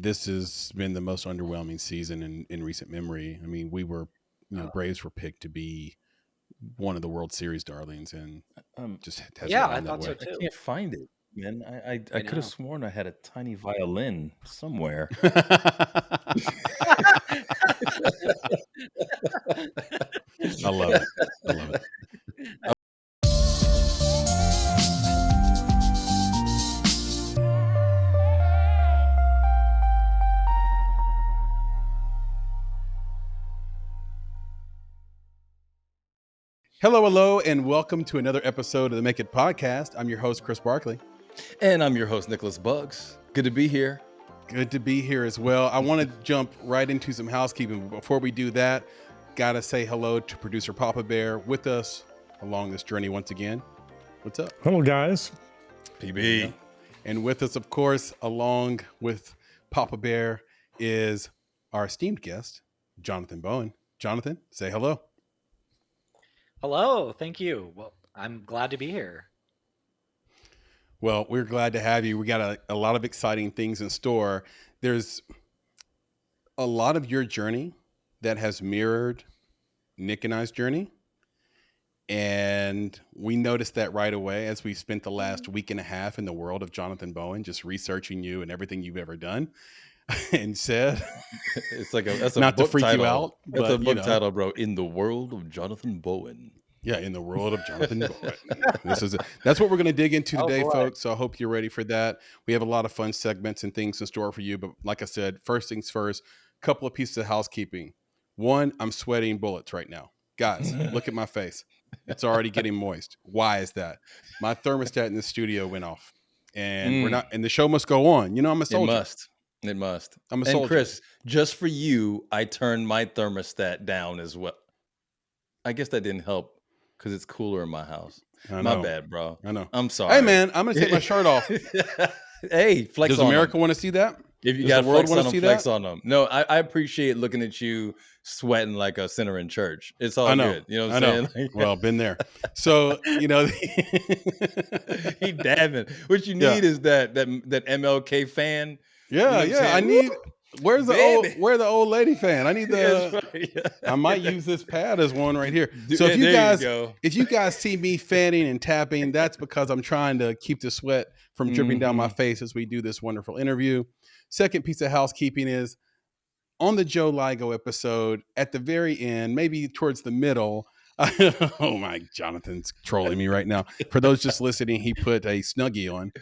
this has been the most underwhelming season in recent memory. I mean, Braves were picked to be one of the World Series darlings, and just hasn't Yeah, gone I that thought way. so too. I can't find it, man. I I could know. have sworn I had a tiny violin somewhere. I love it. I love it. Hello, and welcome to another episode of the Make It Podcast. I'm your host, Chris Barkley. And I'm your host, Nicholas Buggs. Good to be here. Good to be here as well. I want to jump right into some housekeeping. But before we do that, got to say hello to producer Papa Bear with us along this journey once again. What's up? Hello, guys. PB. And with us, of course, along with Papa Bear is our esteemed guest, Jonathan Bowen. Jonathan, say hello. Hello, thank you. Well, I'm glad to be here. Well, we're glad to have you. We got a lot of exciting things in store. There's a lot of your journey that has mirrored Nick and I's journey. And we noticed that right away as we spent the last week and a half in the world of Jonathan Bowen, just researching you and everything you've ever done and said. It's like that's a not book to freak title. you out. That's but, a book title, bro. In the world of Jonathan Bowen. Yeah, in the world of Jonathan Bowen. That's what we're going to dig into today, folks. So I hope you're ready for that. We have a lot of fun segments and things in store for you. But like I said, first things first, couple of pieces of housekeeping. One, I'm sweating bullets right now. Guys, look at my face. It's already getting moist. Why is that? My thermostat in the studio went off. And we're not, and the show must go on. You know, I'm a soldier. It must. I'm a soldier. And Chris, just for you, I turned my thermostat down as well. I guess that didn't help because it's cooler in my house. My bad, bro. I know. I'm sorry. Hey, man, I'm going to take my shirt off. Hey, flex Does on America them. want to see that? If you Does got the world flex want on to them, see flex that? on them. No, I appreciate looking at you sweating like a sinner in church. It's all good. You know what I'm saying? Well, been there. So, you know. He dabbing. What you need is that MLK fan. Yeah, you know I need. Where's the old lady fan? I need the. Right. I might use this pad as one right here. Dude, So if you guys see me fanning and tapping, that's because I'm trying to keep the sweat from dripping down my face as we do this wonderful interview. Second piece of housekeeping is on the Joe Ligo episode at the very end, maybe towards the middle. Oh my, Jonathan's trolling me right now. For those just listening, he put a Snuggie on.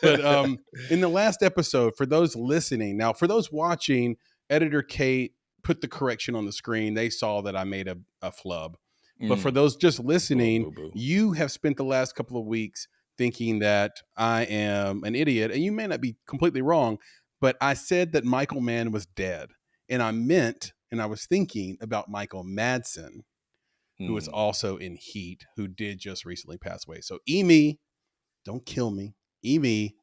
But in the last episode, for those listening, now for those watching, editor Kate put the correction on the screen. They saw that I made a flub. But for those just listening, you have spent the last couple of weeks thinking that I am an idiot, and you may not be completely wrong, but I said that Michael Mann was dead. And I meant, and I was thinking about Michael Madsen, who is also in Heat, who did just recently pass away. So me, don't kill me. Me,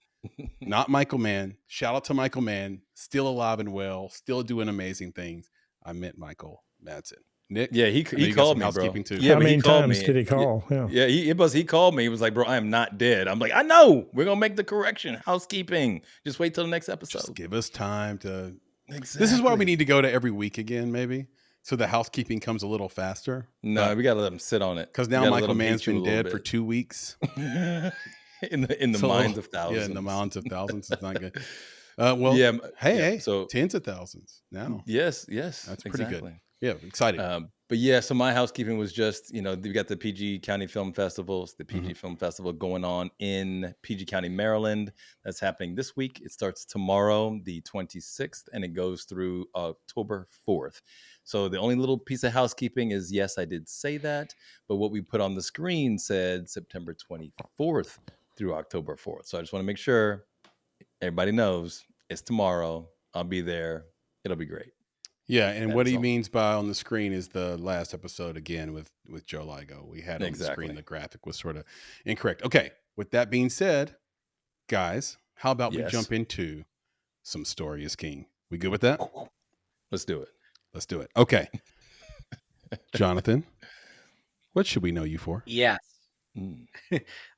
not Michael Mann. Shout out to Michael Mann, still alive and well, still doing amazing things. I meant Michael Madsen. Nick? Yeah, he called me, bro. Too. Yeah, How many times me. did he call? Yeah, he called me. He was like, bro, I am not dead. I'm like, I know. We're going to make the correction. Housekeeping. Just wait till the next episode. Just give us time to... Exactly. This is why we need to go to every week again, maybe, so the housekeeping comes a little faster. No, we got to let him sit on it. Because now Michael Mann's been dead for 2 weeks. in the minds of thousands. Yeah, in the minds of thousands. It's not good. Well, yeah, hey, so tens of thousands now. Yes. That's pretty good. Yeah, exciting. But yeah, so my housekeeping was just, we got the PG County Film Festivals, the PG Film Festival going on in PG County, Maryland. That's happening this week. It starts tomorrow, the 26th, and it goes through October 4th. So the only little piece of housekeeping is, yes, I did say that, but what we put on the screen said September 24th through October 4th. So I just want to make sure everybody knows it's tomorrow. I'll be there. It'll be great. Yeah, and what he means by on the screen is the last episode again with Joe Ligo. We had on the screen, the graphic was sort of incorrect. Okay, with that being said, guys, how about we jump into some Story is King? We good with that? Let's do it. Okay. Jonathan, what should we know you for? Yes.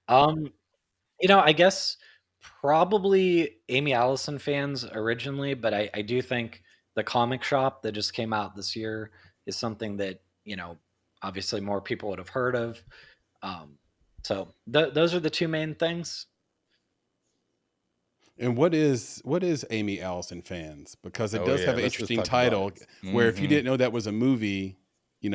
I guess Probably Amy Allison fans originally, but I do think the comic shop that just came out this year is something that, obviously more people would have heard of. So those are the two main things. And what is Amy Allison fans? Because it does have an Let's interesting talk about title it. where if you didn't know that was a movie, you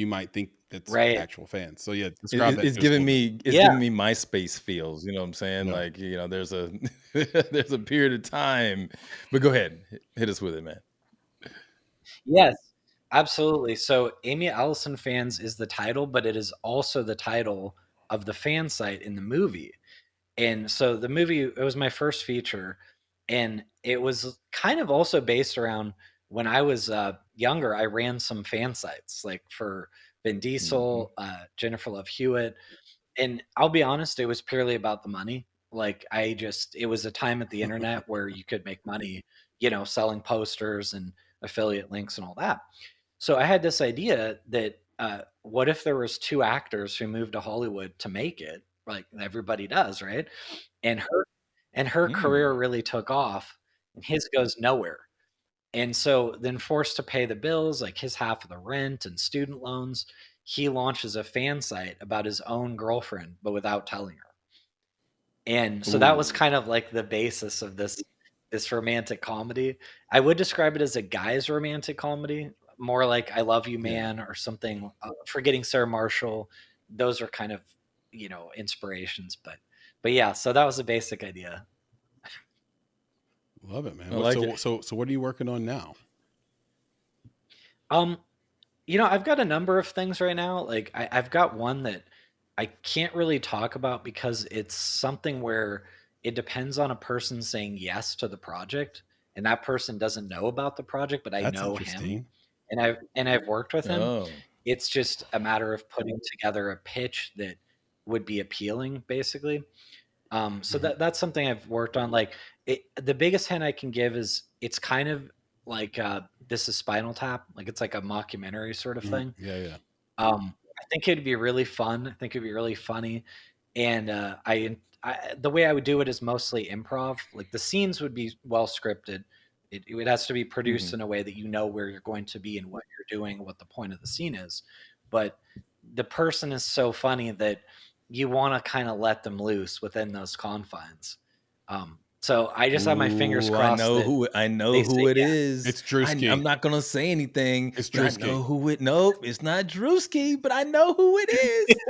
might think that's Right. actual fans. So yeah, describe that. It's giving me MySpace feels, you know what I'm saying? No. Like, there's a there's a period of time. But go ahead. Hit us with it, man. Yes, absolutely. So Amy Allison fans is the title, but it is also the title of the fan site in the movie. And so the movie, it was my first feature, and it was kind of also based around when I was younger. I ran some fan sites like for Vin Diesel, Jennifer Love Hewitt, and I'll be honest, it was purely about the money. Like it was a time at the internet where you could make money, selling posters and affiliate links and all that. So I had this idea that what if there was two actors who moved to Hollywood to make it, like everybody does, right? And her career really took off, and his goes nowhere. And so then forced to pay the bills, like his half of the rent and student loans, he launches a fan site about his own girlfriend, but without telling her. And so that was kind of like the basis of this romantic comedy. I would describe it as a guy's romantic comedy, more like I Love You Man or something. Forgetting Sarah Marshall, those are kind of, inspirations. But yeah, so that was the basic idea. Love it, man. I like it. So what are you working on now? I've got a number of things right now. Like I've got one that I can't really talk about because it's something where it depends on a person saying yes to the project, and that person doesn't know about the project, but I know him, and I've worked with him. Oh. It's just a matter of putting together a pitch that would be appealing, basically. So that's something I've worked on. Like the biggest hint I can give is it's kind of like This Is Spinal Tap. Like it's like a mockumentary sort of thing. Yeah. I think it'd be really fun. I think it'd be really funny. And the way I would do it is mostly improv. Like the scenes would be well scripted. It has to be produced in a way that you know where you're going to be and what you're doing, what the point of the scene is. But the person is so funny that you want to kind of let them loose within those confines. So I just have my fingers crossed. I know who it is. It's Drewski. I'm not gonna say anything. It's Drewski. I know who it. Nope, it's not Drewski, but I know who it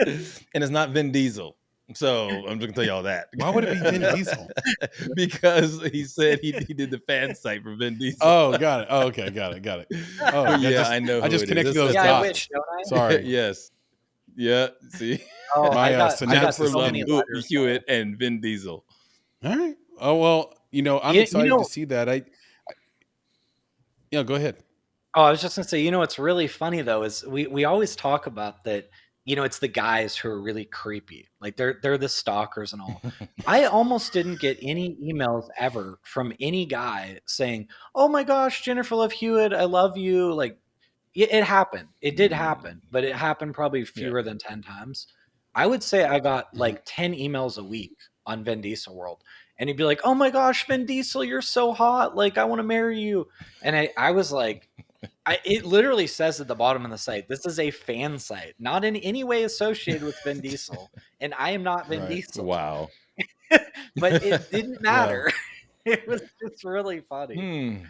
is, and it's not Vin Diesel. So I'm just gonna tell you all that. Why would it be Vin Diesel? Because he said he did the fan site for Vin Diesel. Oh, got it. Oh, okay, got it. Oh, yeah, I know. I just connected those dots. I wish, don't I? Sorry. Yes. Yeah. See. Oh, My I got Jennifer so Love many letters. Hewitt and Vin Diesel. All right. Oh well, I'm excited to see that. Go ahead. Oh, I was just gonna say, what's really funny though is we always talk about that. It's the guys who are really creepy. Like they're the stalkers and all. I almost didn't get any emails ever from any guy saying, "Oh my gosh, Jennifer Love Hewitt, I love you." Like it happened. It did happen, but it happened probably fewer than 10 times. I would say I got like 10 emails a week on Vin Diesel World. And he'd be like, "Oh my gosh, Vin Diesel, you're so hot. Like, I want to marry you." And I was like, it literally says at the bottom of the site, this is a fan site, not in any way associated with Vin Diesel. And I am not Vin Diesel. Wow. But it didn't matter. It was just really funny.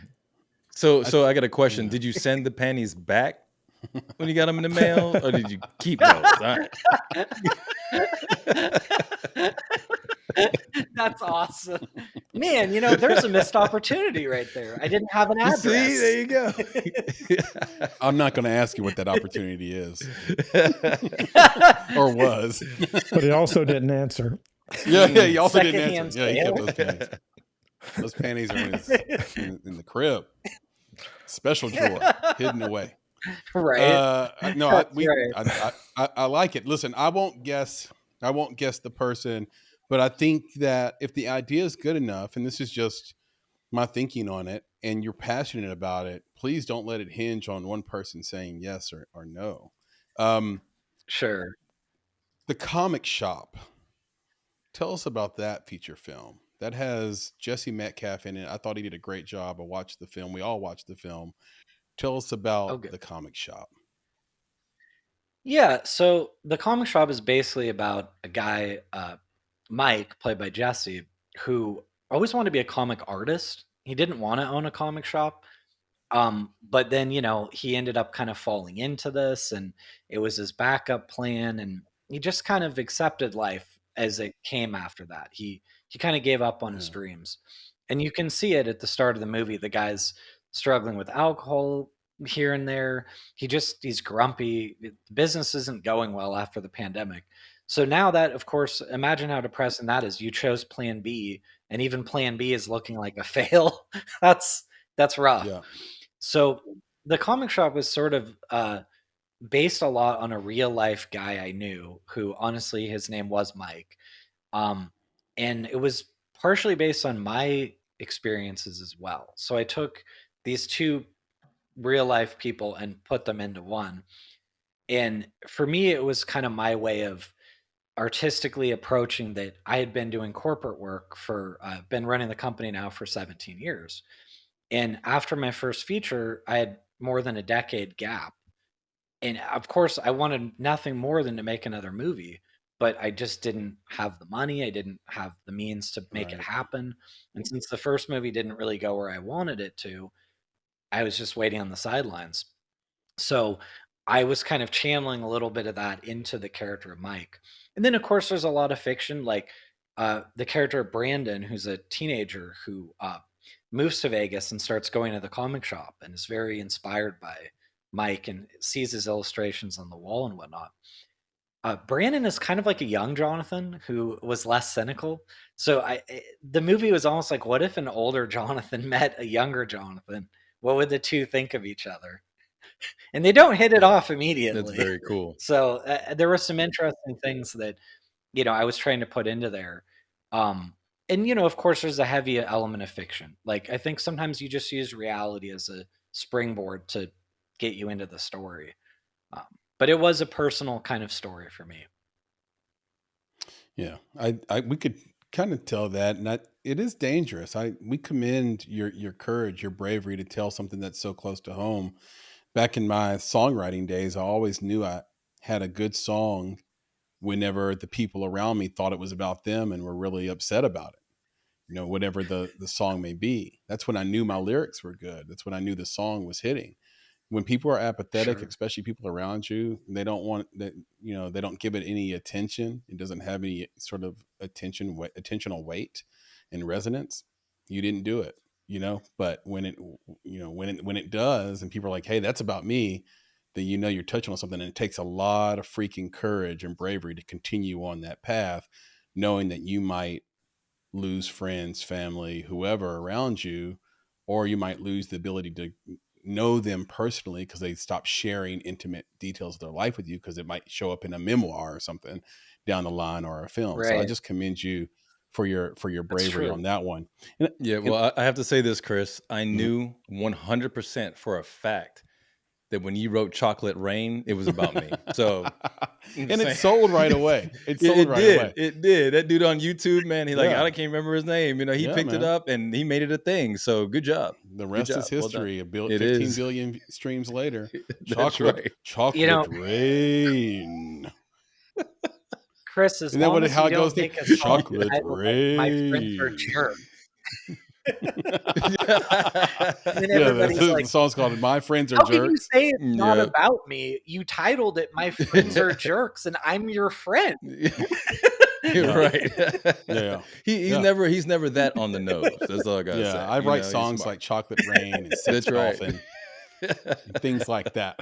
So I got a question. Did you send the panties back when you got them in the mail, or did you keep those? All right. That's awesome, man. There's a missed opportunity right there. I didn't have an address. See, there you go. I'm not going to ask you what that opportunity is or was, but he also didn't answer. Yeah, he also didn't Secondhand answer. Yeah, he kept sale. those panties. Those panties are in the crib, special drawer, hidden away. Right. No, Right. I like it. Listen, I won't guess the person, but I think that if the idea is good enough, and this is just my thinking on it, and you're passionate about it, please don't let it hinge on one person saying yes or no. Sure. The comic shop. Tell us about that feature film. That has Jesse Metcalf in it. I thought he did a great job. I watched the film. We all watched the film. Tell us Oh, about good. the comic shop. Yeah, so the comic shop is basically about a guy, Mike, played by Jesse, who always wanted to be a comic artist. He didn't want to own a comic shop. But then, he ended up kind of falling into this, and it was his backup plan, and he just kind of accepted life as it came after that. He kind of gave up on his dreams. And you can see it at the start of the movie. The guy's struggling with alcohol here and there. He's grumpy. The business isn't going well after the pandemic. So now that, of course, imagine how depressing that is. You chose plan B, and even plan B is looking like a fail. That's rough. Yeah. So the comic shop was sort of based a lot on a real life guy I knew, who honestly his name was Mike. And it was partially based on my experiences as well. So I took these two real life people and put them into one. And for me, it was kind of my way of artistically approaching that. I had been doing corporate work for, been running the company now for 17 years. And after my first feature, I had more than a decade gap. And of course, I wanted nothing more than to make another movie, but I just didn't have the money. I didn't have the means to make it happen. And since the first movie didn't really go where I wanted it to, I was just waiting on the sidelines. So I was kind of channeling a little bit of that into the character of Mike. And then, of course, there's a lot of fiction, like the character of Brandon, who's a teenager who moves to Vegas and starts going to the comic shop and is very inspired by Mike and sees his illustrations on the wall and whatnot. Brandon is kind of like a young Jonathan who was less cynical. So the movie was almost like, what if an older Jonathan met a younger Jonathan? What would the two think of each other? And they don't hit it off immediately. That's very cool. So there were some interesting things that, I was trying to put into there. And, of course, there's a heavy element of fiction. Like, I think sometimes you just use reality as a springboard to get you into the story. But it was a personal kind of story for me. Yeah, we could kind of tell that, and it is dangerous. We commend your courage, your bravery to tell something that's so close to home. Back in my songwriting days, I always knew I had a good song whenever the people around me thought it was about them and were really upset about it. Whatever the song may be. That's when I knew my lyrics were good. That's when I knew the song was hitting. When people are apathetic, Sure. especially people around you, they don't want that, they don't give it any attention. It doesn't have any sort of attentional weight and resonance. You didn't do it, but when it does, and people are like, hey, that's about me, then you're touching on something. And it takes a lot of freaking courage and bravery to continue on that path, knowing that you might lose friends, family, whoever around you, or you might lose the ability to know them personally because they stop sharing intimate details of their life with you, because it might show up in a memoir or something down the line, or a film. Right. So I just commend you for your bravery on that one. Well, I have to say this, Chris. I knew 100% for a fact that when you wrote Chocolate Rain, it was about me. So, and it sold right away. It did. away. It did. That dude on YouTube, man, I can't remember his name. He picked it up and he made it a thing. So good job. The rest is history. Well, 15 billion streams later. That's right. Chocolate Rain. Chris, Isn't that how it goes? Chocolate Rain. My friends are jerks. The song's called "My Friends Are How Jerks." can you say it's not about me? You titled it "My Friends Are Jerks," and I'm your friend. You're right. Yeah, he's never that on the nose. That's all I gotta say. I write songs like "Chocolate Rain" and "Sex Dolphin." And things like that.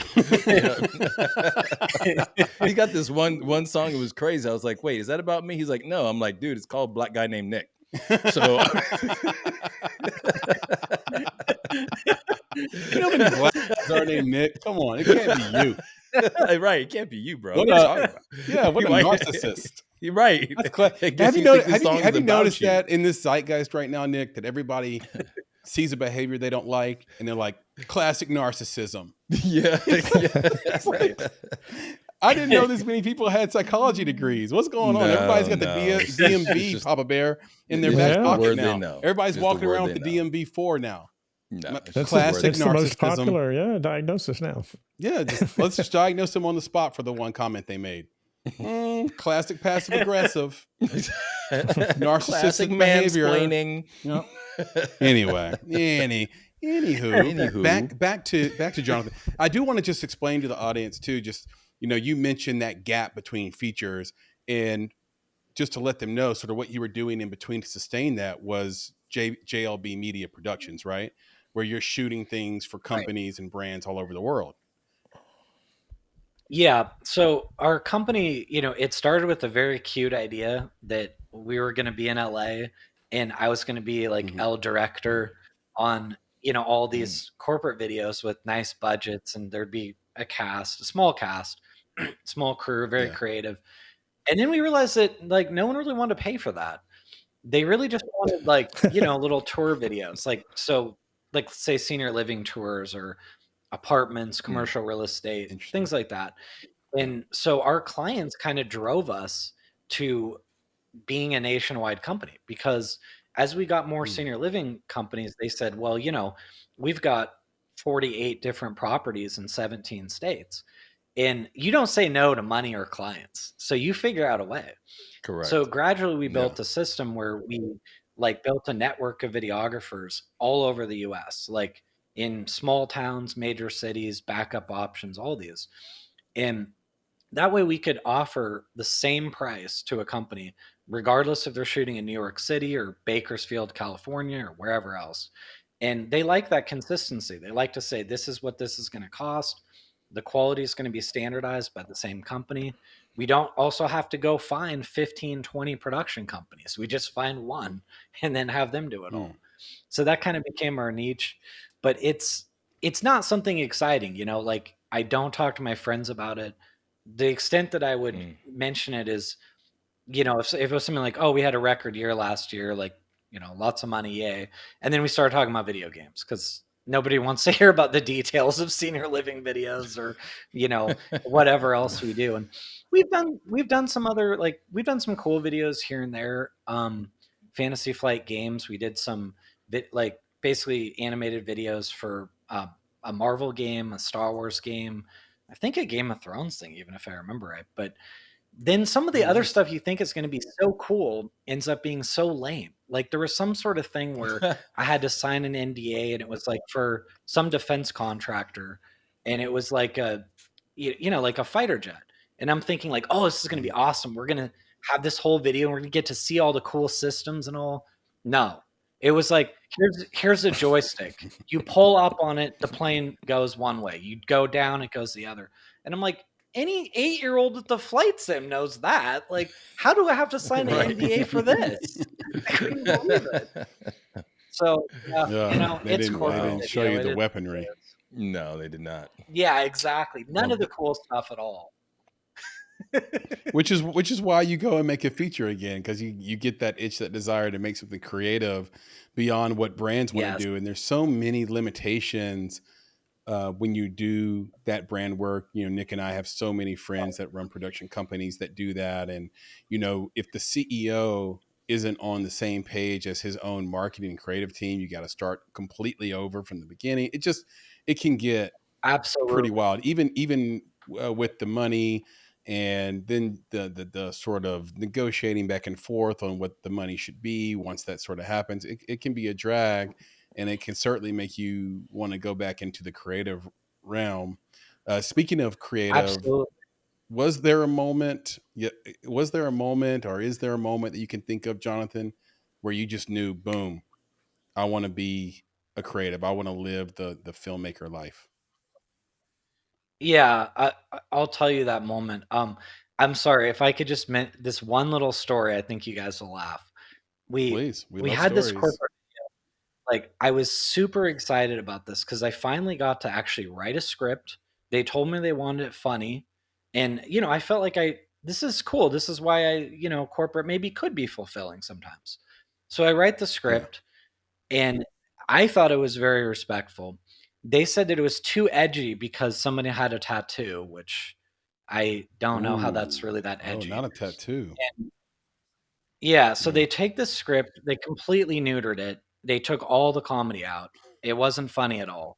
He got this one song. It was crazy. I was like, "Wait, is that about me?" He's like, "No." I'm like, "Dude, it's called Black Guy Named Nick." So, how many black guys are named Nick? Come on, it can't be you. Right, it can't be you, bro. What a narcissist. You're right. Have you noticed that in this zeitgeist right now, Nick, that everybody sees a behavior they don't like and they're like, classic narcissism. Yeah. Right. I didn't know this many people had psychology degrees. What's going on? Everybody's got the DMV, just, Papa Bear, in their back pocket now. Everybody's just walking around with the DMV-4 now. No, Classic it's the most narcissism. popular, diagnosis now. Yeah, let's just diagnose them on the spot for the one comment they made. Classic passive aggressive, narcissistic behavior. Yep. Anyway, anywho, back to Jonathan. I do want to just explain to the audience too. Just you mentioned that gap between features, and just to let them know, sort of what you were doing in between to sustain that was JLB Media Productions, right? Where you're shooting things for companies and brands all over the world. Yeah. So our company, it started with a very cute idea that we were going to be in LA and I was going to be like L director on, all these corporate videos with nice budgets, and there'd be a small cast, small crew, very creative. And then we realized that like no one really wanted to pay for that. They really just wanted like, little tour videos. Like, so like say senior living tours or apartments, commercial real estate, things like that. And so our clients kind of drove us to being a nationwide company, because as we got more senior living companies, they said, well, we've got 48 different properties in 17 states. And you don't say no to money or clients. So you figure out a way. Correct. So gradually we built a system where we like built a network of videographers all over the US, like in small towns, major cities, backup options, all these. And that way we could offer the same price to a company, regardless if they're shooting in New York City or Bakersfield, California, or wherever else. And they like that consistency. They like to say, this is what this is going to cost. The quality is going to be standardized by the same company. We don't also have to go find 15, 20 production companies. We just find one and then have them do it all. So that kind of became our niche. But it's not something exciting, like I don't talk to my friends about it. The extent that I would mention it is, if it was something like, oh, we had a record year last year, like, lots of money, yay. And then we started talking about video games because nobody wants to hear about the details of senior living videos or, whatever else we do. And we've done some other, like we've done some cool videos here and there. Fantasy Flight Games. We did some like basically animated videos for a Marvel game, a Star Wars game, I think a Game of Thrones thing, even if I remember right. But then some of the other stuff you think is going to be so cool ends up being so lame. Like there was some sort of thing where I had to sign an NDA, and it was like for some defense contractor, and it was like like a fighter jet. And I'm thinking like, oh, this is going to be awesome. We're going to have this whole video and we're going to get to see all the cool systems and all. No, it was like, here's a joystick. You pull up on it, the plane goes one way. You go down, it goes the other. And I'm like, any 8-year-old at the flight sim knows that. Like, how do I have to sign an NDA for this? I couldn't believe it. So, they it's didn't show you the weaponry. No, they did not. Yeah, exactly. None of the cool stuff at all. which is why you go and make a feature again, because you get that itch, that desire to make something creative beyond what brands want to do. And there's so many limitations when you do that brand work. Nick and I have so many friends that run production companies that do that. And, if the CEO isn't on the same page as his own marketing and creative team, you got to start completely over from the beginning. It can get absolutely pretty wild, even with the money. And then the sort of negotiating back and forth on what the money should be. Once that sort of happens, it can be a drag, and it can certainly make you want to go back into the creative realm. Speaking of creative, absolutely. Was there a moment, or is there a moment that you can think of, Jonathan, where you just knew, boom, I want to be a creative. I want to live the filmmaker life? Yeah, I'll tell you that moment. I'm sorry if I could just this one little story. I think you guys will laugh. Please, we had this corporate video. Like I was super excited about this because I finally got to actually write a script. They told me they wanted it funny, and I felt like this is cool. This is why corporate maybe could be fulfilling sometimes. So I write the script, and I thought it was very respectful. They said that it was too edgy because somebody had a tattoo, which I don't know how that's Ooh. really that Oh, edgy. not a tattoo. And yeah, so they take the script, they completely neutered it. They took all the comedy out. It wasn't funny at all.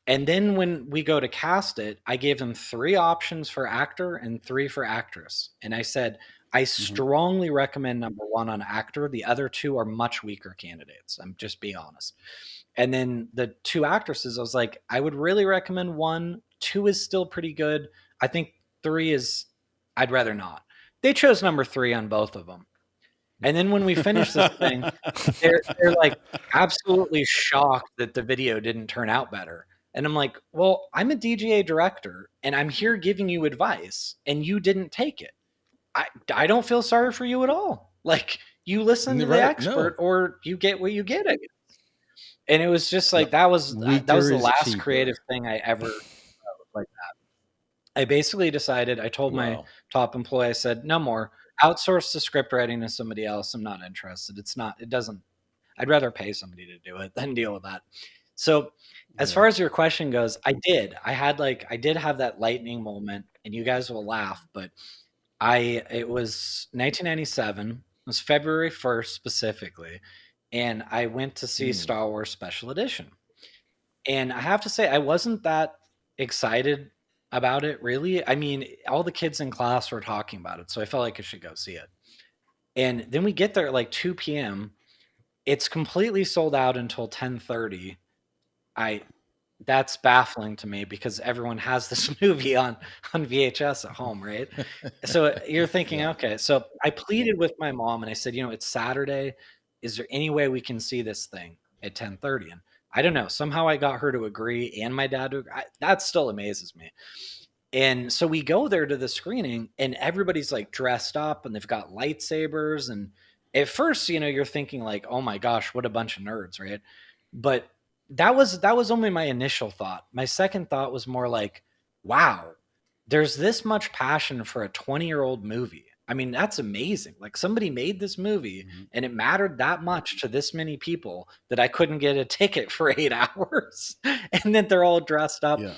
And then when we go to cast it, I gave them 3 options for actor and 3 for actress. And I said, I strongly recommend number 1 on actor. The other 2 are much weaker candidates. I'm just being honest. And then the 2 actresses, I was like, I would really recommend 1. 2 is still pretty good. I think 3 is, I'd rather not. They chose number 3 on both of them. And then when we finish this thing, they're like absolutely shocked that the video didn't turn out better. And I'm like, well, I'm a DGA director and I'm here giving you advice and you didn't take it. I don't feel sorry for you at all. Like, you listen to the expert or you get what you get, I guess. And it was just like, that was the last creative thing I ever like that. I basically decided, I told my top employee, I said, no more. Outsource the script writing to somebody else. I'm not interested. I'd rather pay somebody to do it than deal with that. So as far as your question goes, I did have that lightning moment, and you guys will laugh, but it was 1997. It was February 1st specifically. And I went to see Star Wars Special Edition. And I have to say, I wasn't that excited about it, really. I mean, all the kids in class were talking about it, so I felt like I should go see it. And then we get there at like 2 p.m. It's completely sold out until 10:30. That's baffling to me because everyone has this movie on VHS at home, right? So you're thinking, okay. So I pleaded with my mom and I said, it's Saturday. Is there any way we can see this thing at 10:30? And I don't know. Somehow I got her to agree and my dad to agree. That still amazes me. And so we go there to the screening and everybody's like dressed up and they've got lightsabers. And at first, you're thinking like, oh my gosh, what a bunch of nerds, right? But that was only my initial thought. My second thought was more like, wow, there's this much passion for a 20-year-old movie. I mean, that's amazing. Like, somebody made this movie and it mattered that much to this many people that I couldn't get a ticket for 8 hours and then they're all dressed up. Yeah.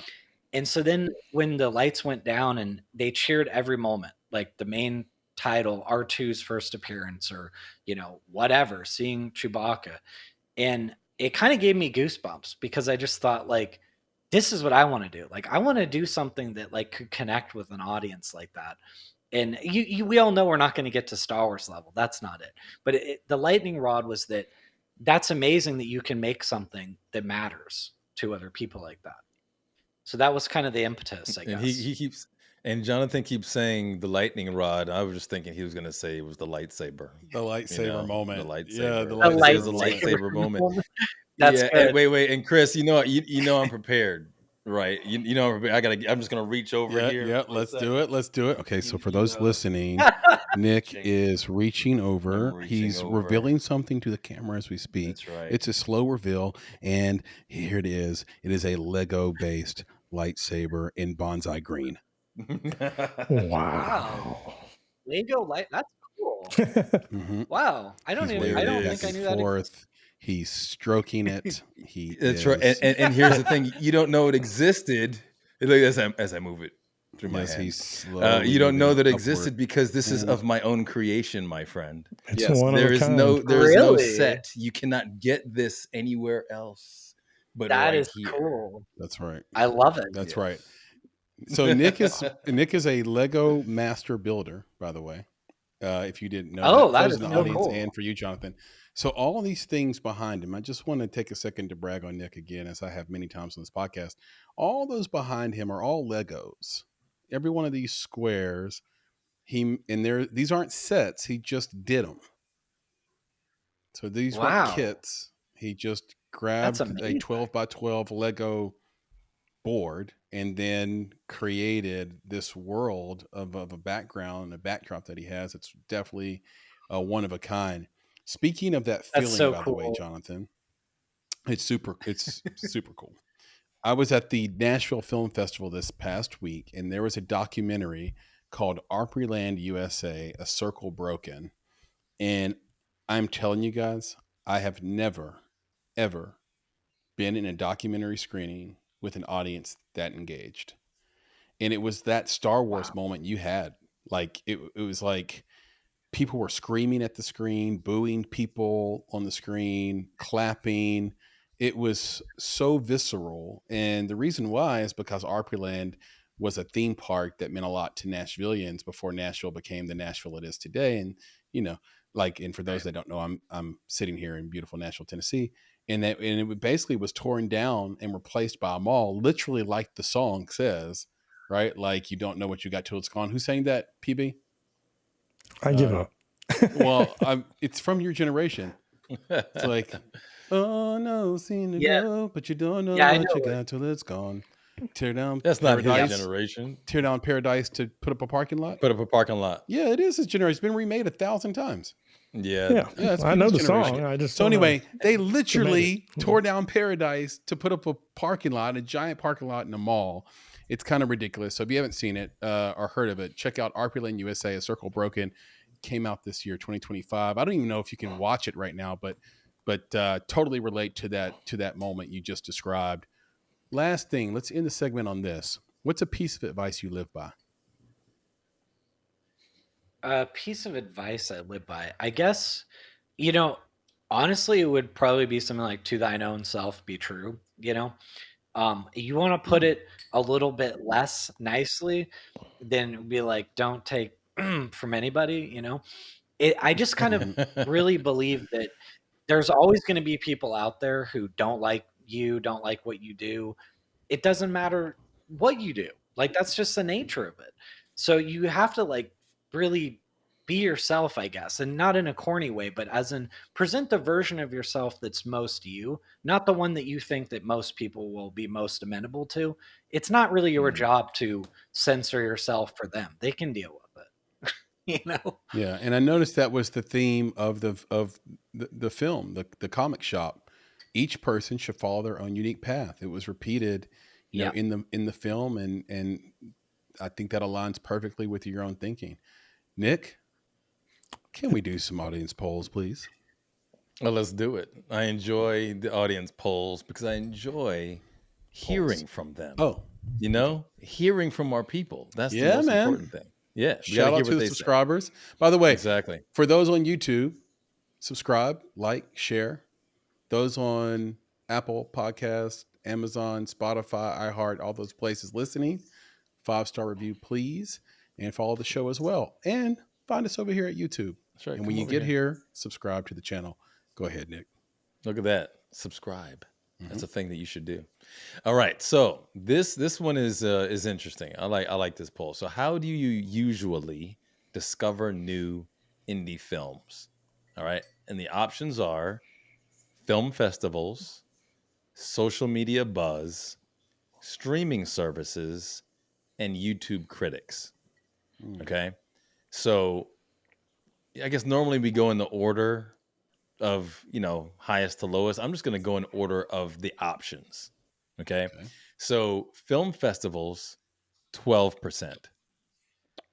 And so then when the lights went down and they cheered every moment, like the main title, R2's first appearance, or, whatever, seeing Chewbacca. And it kind of gave me goosebumps because I just thought, like, this is what I want to do. Like, I want to do something that like could connect with an audience like that. And we all know we're not going to get to Star Wars level. That's not it. But the lightning rod was that's amazing that you can make something that matters to other people like that. So that was kind of the impetus, I guess. And he keeps, and Jonathan keeps saying the lightning rod. I was just thinking he was going to say it was the lightsaber. The lightsaber moment. The lightsaber. Yeah, the lightsaber moment. That's good. Wait, and Chris, you know I'm prepared, right? You know I'm prepared. I'm just gonna reach over here. Yeah, let's do it. Okay, so for those listening, Nick is reaching over. He's revealing something to the camera as we speak. That's right. It's a slow reveal, and here it is. It is a Lego-based lightsaber in bonsai green. Wow. Lego light. That's cool. Wow. I don't think I knew that. He's stroking it. That's right. And here's the thing: you don't know it existed. As I move it through my hands, you don't know that it existed because this is of my own creation, my friend. There is no set. You cannot get this anywhere else. But that is here. Cool. That's right. I love it. That's right. So Nick is a Lego master builder, by the way. If you didn't know, that is the so audience cool. And for you, Jonathan. So all of these things behind him, I just want to take a second to brag on Nick again, as I have many times on this podcast. All those behind him are all Legos. Every one of these squares, these aren't sets. He just did them. So these weren't kits. He just grabbed a 12 by 12 Lego board and then created this world of a background and a backdrop that he has. It's definitely one of a kind. Speaking of that feeling, by the way, Jonathan, it's super cool. I was at the Nashville Film Festival this past week, and there was a documentary called Opryland USA, A Circle Broken. And I'm telling you guys, I have never, ever been in a documentary screening with an audience that engaged. And it was that Star Wars moment you had. Like it was like people were screaming at the screen, booing people on the screen, clapping. It was so visceral. And the reason why is because Opryland was a theme park that meant a lot to Nashvillians before Nashville became the Nashville it is today. And, you know, like, and for those that don't know, I'm sitting here in beautiful Nashville, Tennessee. And it basically was torn down and replaced by a mall, literally like the song says, right? Like, you don't know what you got till it's gone. Who sang that, PB? I give up. Well, it's from your generation. It's like, oh no, seen to go, but you don't know what you got till it's gone. Tear down That's Paradise. not his generation. Tear down Paradise to put up a parking lot. Put up a parking lot. Yeah, it is his generation. It's been remade 1,000 times. Yeah. It's I know the generation. song. I just so don't anyway, know. they literally tore down Paradise to put up a parking lot, a giant parking lot in a mall. It's kind of ridiculous. So if you haven't seen it or heard of it, check out Opryland USA, A Circle Broken. Came out this year, 2025. I don't even know if you can watch it right now, but totally relate to that moment you just described. Last thing, let's end the segment on this. What's a piece of advice you live by? A piece of advice I live by, I guess, honestly, it would probably be something like, to thine own self be true. You want to put it a little bit less nicely than be like, don't take from anybody. I just kind of really believe that there's always going to be people out there who don't like you, don't like what you do. It doesn't matter what you do. Like, that's just the nature of it. So you have to like really be yourself, I guess, and not in a corny way, but as in present the version of yourself that's most you, not the one that you think that most people will be most amenable to. It's not really your job to censor yourself for them. They can deal with it. Yeah, and I noticed that was the theme of the film, the comic shop. Each person should follow their own unique path. It was repeated, you know, in the film, and I think that aligns perfectly with your own thinking. Nick, can we do some audience polls, please? Well, let's do it. I enjoy the audience polls because I enjoy hearing from them. Oh, hearing from our people. That's the most important thing. Yeah. Shout out to the subscribers. By the way, exactly. For those on YouTube, subscribe, like, share. Those on Apple Podcasts, Amazon, Spotify, iHeart, all those places listening, 5-star review, please. And follow the show as well. And find us over here at YouTube. That's right. And when you get here, subscribe to the channel. Go ahead, Nick. Look at that. Subscribe. That's a thing that you should do. All right. So this one is interesting. I like this poll. So how do you usually discover new indie films? All right. And the options are film festivals, social media buzz, streaming services, and YouTube critics. Okay. So I guess normally we go in the order of, highest to lowest. I'm just going to go in order of the options. Okay. So film festivals, 12%.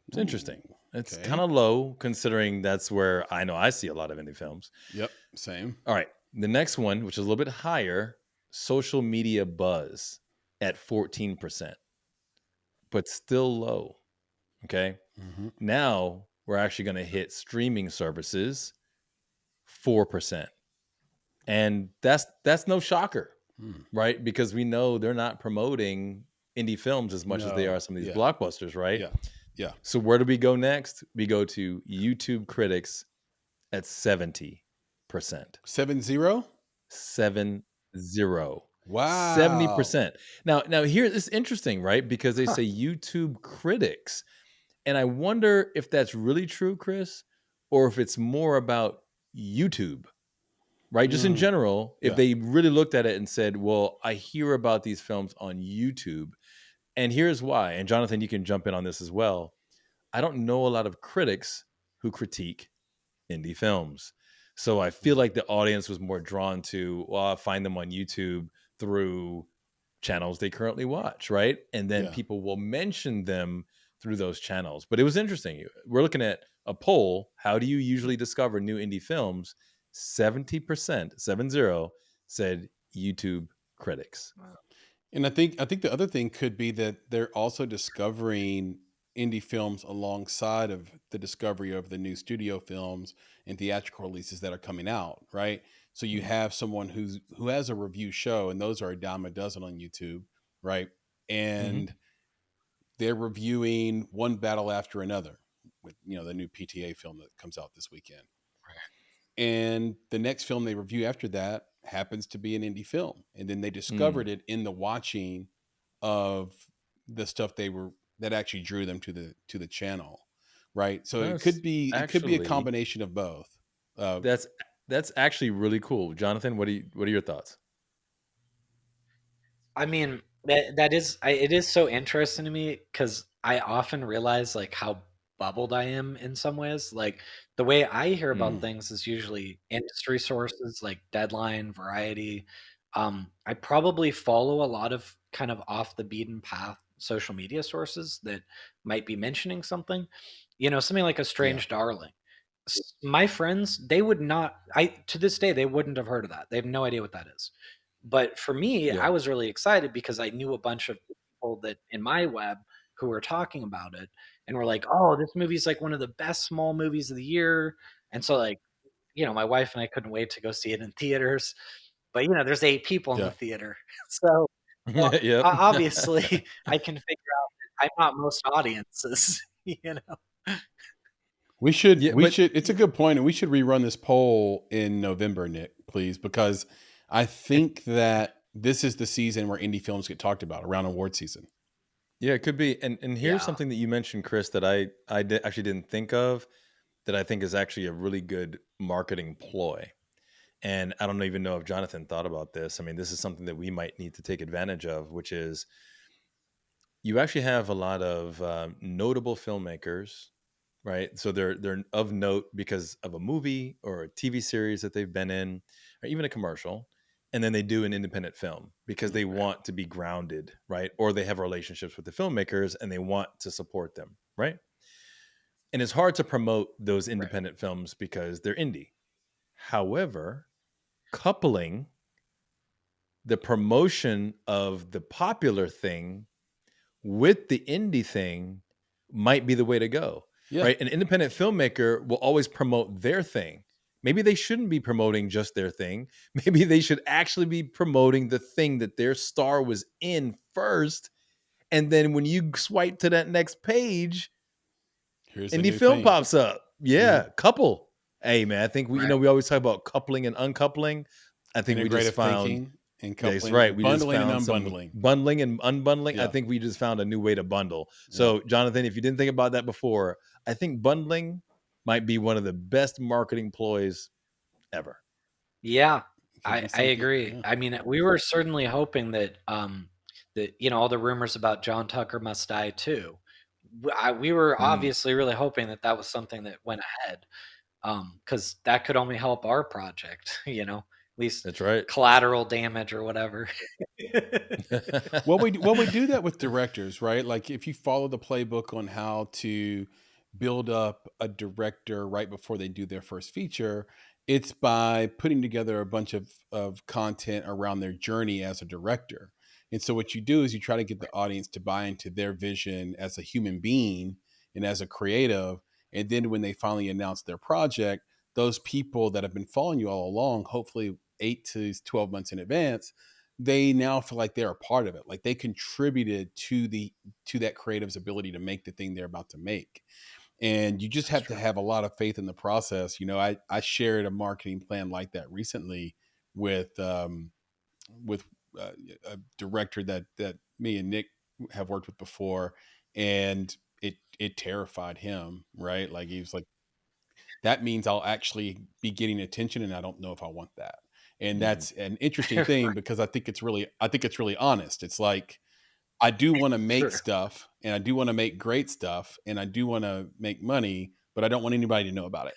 It's interesting. It's kind of low considering that's where I know I see a lot of indie films. Yep. Same. All right. The next one, which is a little bit higher, social media buzz at 14%, but still low. Okay. Now we're actually going to hit streaming services, 4%. And that's no shocker, right? Because we know they're not promoting indie films as much as they are some of these blockbusters, right? Yeah. So where do we go next? We go to YouTube critics at 70%. 70? 70. Wow. 70%. Now here it's interesting, right? Because they say YouTube critics. And I wonder if that's really true, Chris, or if it's more about YouTube, right? Just in general, if they really looked at it and said, well, I hear about these films on YouTube, and here's why. And Jonathan, you can jump in on this as well. I don't know a lot of critics who critique indie films. So I feel like the audience was more drawn to, well, I find them on YouTube through channels they currently watch, right? And then people will mention them through those channels. But it was interesting. We're looking at a poll. How do you usually discover new indie films? 70%, 70, said YouTube critics. And I think the other thing could be that they're also discovering indie films alongside of the discovery of the new studio films and theatrical releases that are coming out, right? So you have someone who has a review show, and those are a dime a dozen on YouTube, right? And they're reviewing one battle after another with the new PTA film that comes out this weekend. And the next film they review after that happens to be an indie film. And then they discovered it in the watching of the stuff that actually drew them to the channel. Right. So it could be a combination of both. That's actually really cool. Jonathan, what are your thoughts? I mean, it is so interesting to me because I often realize like how bubbled I am in some ways. Like the way I hear about things is usually industry sources like Deadline, Variety. I probably follow a lot of kind of off the beaten path social media sources that might be mentioning something, something like A Strange Darling. My friends, they would not, to this day, they wouldn't have heard of that. They have no idea what that is. But for me, I was really excited because I knew a bunch of people that in my web who were talking about it and were like, oh, this movie's like one of the best small movies of the year. And so like, my wife and I couldn't wait to go see it in theaters. But there's 8 people in the theater. So obviously I can figure out that I'm not most audiences, We should it's a good point, and we should rerun this poll in November, Nick, please, because I think that this is the season where indie films get talked about around award season. Yeah, it could be. And here's something that you mentioned, Chris, that I actually didn't think of, that I think is actually a really good marketing ploy. And I don't even know if Jonathan thought about this. I mean, this is something that we might need to take advantage of, which is you actually have a lot of notable filmmakers, right? So they're of note because of a movie or a TV series that they've been in, or even a commercial. And then they do an independent film because they want to be grounded, right? Or they have relationships with the filmmakers and they want to support them, right? And it's hard to promote those independent films because they're indie. However, coupling the promotion of the popular thing with the indie thing might be the way to go, right? An independent filmmaker will always promote their thing. Maybe they shouldn't be promoting just their thing. Maybe they should actually be promoting the thing that their star was in first. And then when you swipe to that next page, indie film pops up. Yeah, couple. Hey, man, I think we always talk about coupling and uncoupling. I think we just found and coupling, that's right. We bundling just found and unbundling. Bundling and unbundling. I think we just found a new way to bundle. So, Jonathan, if you didn't think about that before, I think bundling might be one of the best marketing ploys ever. Yeah, I agree. Yeah. I mean, we were certainly hoping that that all the rumors about John Tucker Must Die too. We were obviously really hoping that was something that went ahead, because that could only help our project. At least that's right. Collateral damage or whatever. Well, we do that with directors, right? Like if you follow the playbook on how to build up a director right before they do their first feature, it's by putting together a bunch of content around their journey as a director. And so what you do is you try to get the audience to buy into their vision as a human being and as a creative. And then when they finally announce their project, those people that have been following you all along, hopefully 8 to 12 months in advance, they now feel like they're a part of it. Like they contributed to that creative's ability to make the thing they're about to make. And you just have to have a lot of faith in the process. I shared a marketing plan like that recently with a director that me and Nick have worked with before, and it terrified him, right? Like he was like, that means I'll actually be getting attention, and I don't know if I want that. And that's an interesting thing because I think it's really honest. It's like, I do want to make stuff, and I do want to make great stuff, and I do want to make money, but I don't want anybody to know about it.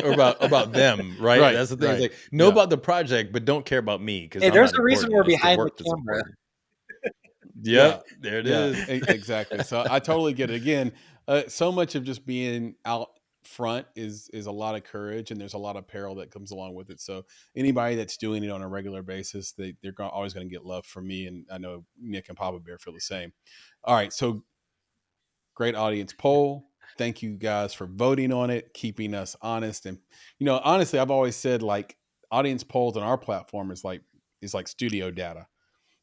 Or about them, right? That's the thing. It's like, know about the project, but don't care about me because there's a reason we're behind the camera. There it is. Exactly. So I totally get it. Again, so much of just being out front is a lot of courage, and there's a lot of peril that comes along with it. So anybody that's doing it on a regular basis, they're always going to get love from me. And I know Nick and Papa Bear feel the same. All right. So great audience poll. Thank you guys for voting on it, keeping us honest. And, honestly, I've always said like audience polls on our platform is like studio data,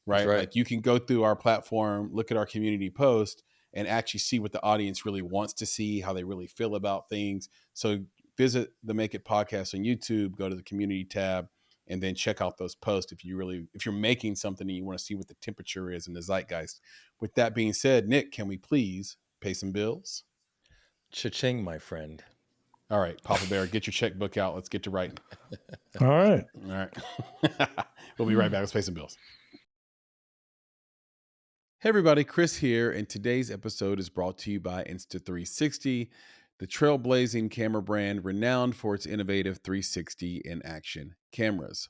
right? right. Like you can go through our platform, look at our community post, and actually see what the audience really wants to see, how they really feel about things. So visit the Make It podcast on YouTube, go to the community tab, and then check out those posts if you're making something and you want to see what the temperature is in the zeitgeist. With that being said, Nick, can we please pay some bills? Cha-ching, my friend. All right, Papa Bear, get your checkbook out. Let's get to writing. All right. All right. We'll be right back. Let's pay some bills. Hey everybody, Chris here, and today's episode is brought to you by Insta360, the trailblazing camera brand renowned for its innovative 360 in action cameras.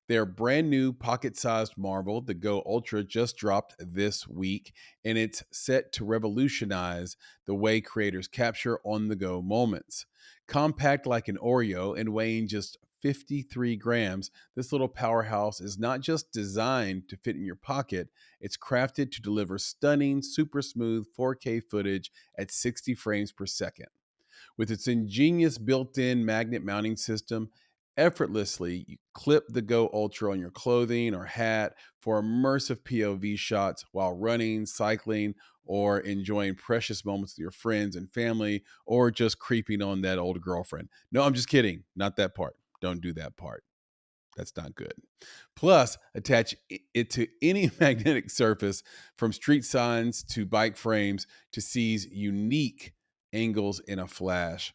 Their brand new pocket-sized marvel, the Go Ultra, just dropped this week, and it's set to revolutionize the way creators capture on-the-go moments. Compact like an Oreo and weighing just 53 grams, this little powerhouse is not just designed to fit in your pocket, it's crafted to deliver stunning, super smooth 4K footage at 60 frames per second. With its ingenious built-in magnet mounting system, effortlessly you clip the Go Ultra on your clothing or hat for immersive POV shots while running, cycling, or enjoying precious moments with your friends and family, or just creeping on that old girlfriend. No, I'm just kidding. Not that part. Don't do that part. That's not good. Plus, attach it to any magnetic surface, from street signs to bike frames, to seize unique angles in a flash.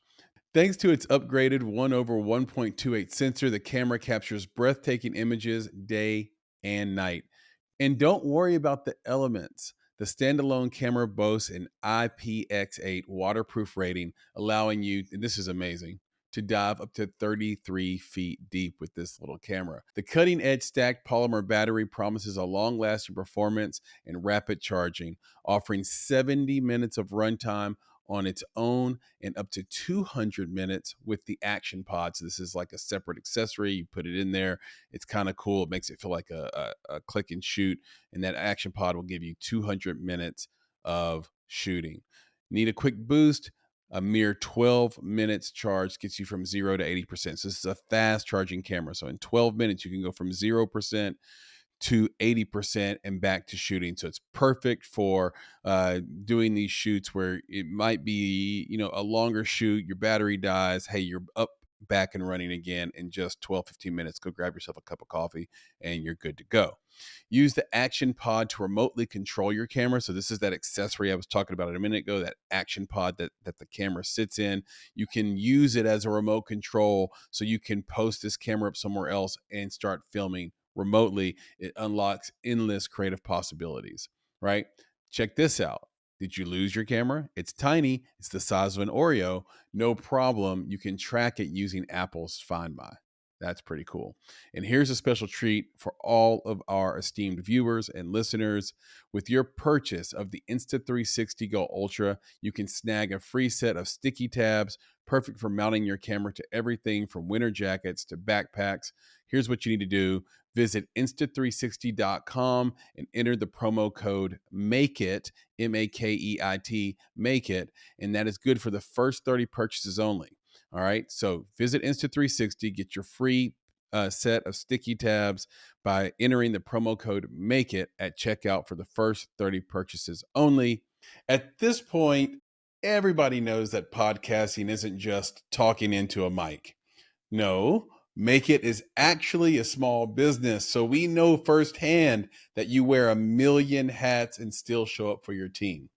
Thanks to its upgraded 1/1.28 sensor, the camera captures breathtaking images day and night. And don't worry about the elements. The standalone camera boasts an IPX8 waterproof rating, allowing you, and this is amazing, to dive up to 33 feet deep with this little camera. The cutting-edge stacked polymer battery promises a long-lasting performance and rapid charging, offering 70 minutes of runtime on its own and up to 200 minutes with the action pod. So this is like a separate accessory. You put it in there. It's kind of cool. It makes it feel like a click and shoot. And that action pod will give you 200 minutes of shooting. Need a quick boost? A mere 12 minutes charge gets you from 0 to 80%. So this is a fast charging camera. So in 12 minutes, you can go from 0% to 80% and back to shooting. So it's perfect for doing these shoots where it might be, a longer shoot, your battery dies. Hey, you're up, back and running again in just 12, 15 minutes. Go grab yourself a cup of coffee and you're good to go. Use the action pod to remotely control your camera. So this is that accessory I was talking about a minute ago, that action pod that the camera sits in. You can use it as a remote control, so you can post this camera up somewhere else and start filming remotely. It unlocks endless creative possibilities, right? Check this out. Did you lose your camera? It's tiny. It's the size of an Oreo. No problem. You can track it using Apple's Find My. That's pretty cool. And here's a special treat for all of our esteemed viewers and listeners. With your purchase of the Insta360 Go Ultra, you can snag a free set of sticky tabs, perfect for mounting your camera to everything from winter jackets to backpacks. Here's what you need to do. Visit insta360.com and enter the promo code MAKEIT, MAKEIT, make it, and that is good for the first 30 purchases only. All right, so visit Insta360, get your free set of sticky tabs by entering the promo code MAKEIT at checkout for the first 30 purchases only. At this point, everybody knows that podcasting isn't just talking into a mic. No, Make It is actually a small business. So we know firsthand that you wear a million hats and still show up for your team.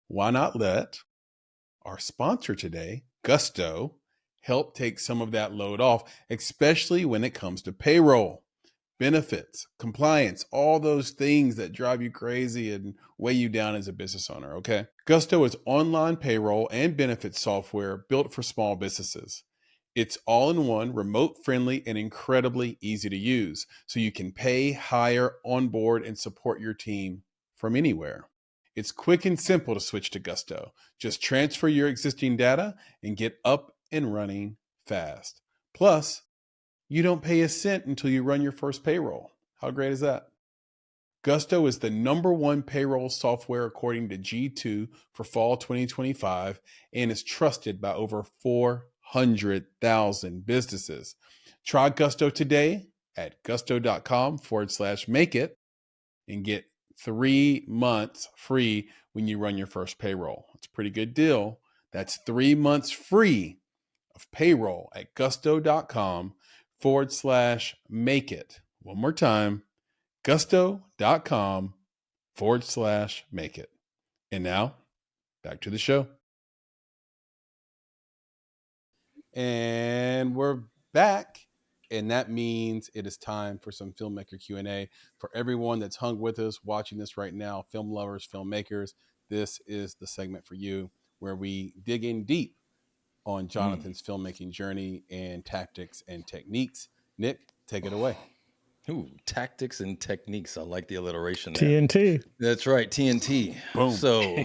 Why not let our sponsor today, Gusto, help take some of that load off, especially when it comes to payroll, benefits, compliance, all those things that drive you crazy and weigh you down as a business owner, okay? Gusto is online payroll and benefits software built for small businesses. It's all-in-one, remote-friendly, and incredibly easy to use, so you can pay, hire, onboard, and support your team from anywhere. It's quick and simple to switch to Gusto. Just transfer your existing data and get up and running fast. Plus, you don't pay a cent until you run your first payroll. How great is that? Gusto is the #1 payroll software according to G2 for fall 2025 and is trusted by over 400,000 businesses. Try Gusto today at gusto.com/make it and get 3 months free when you run your first payroll. It's a pretty good deal. That's 3 months free of payroll at gusto.com/make it. One more time, gusto.com/make it. And now back to the show. And we're back. And that means it is time for some Filmmaker Q&A. For everyone that's hung with us, watching this right now, film lovers, filmmakers, this is the segment for you where we dig in deep on Jonathan's filmmaking journey and tactics and techniques. Nick, take it away. Ooh, tactics and techniques. I like the alliteration there. TNT. That's right, TNT. Boom. So,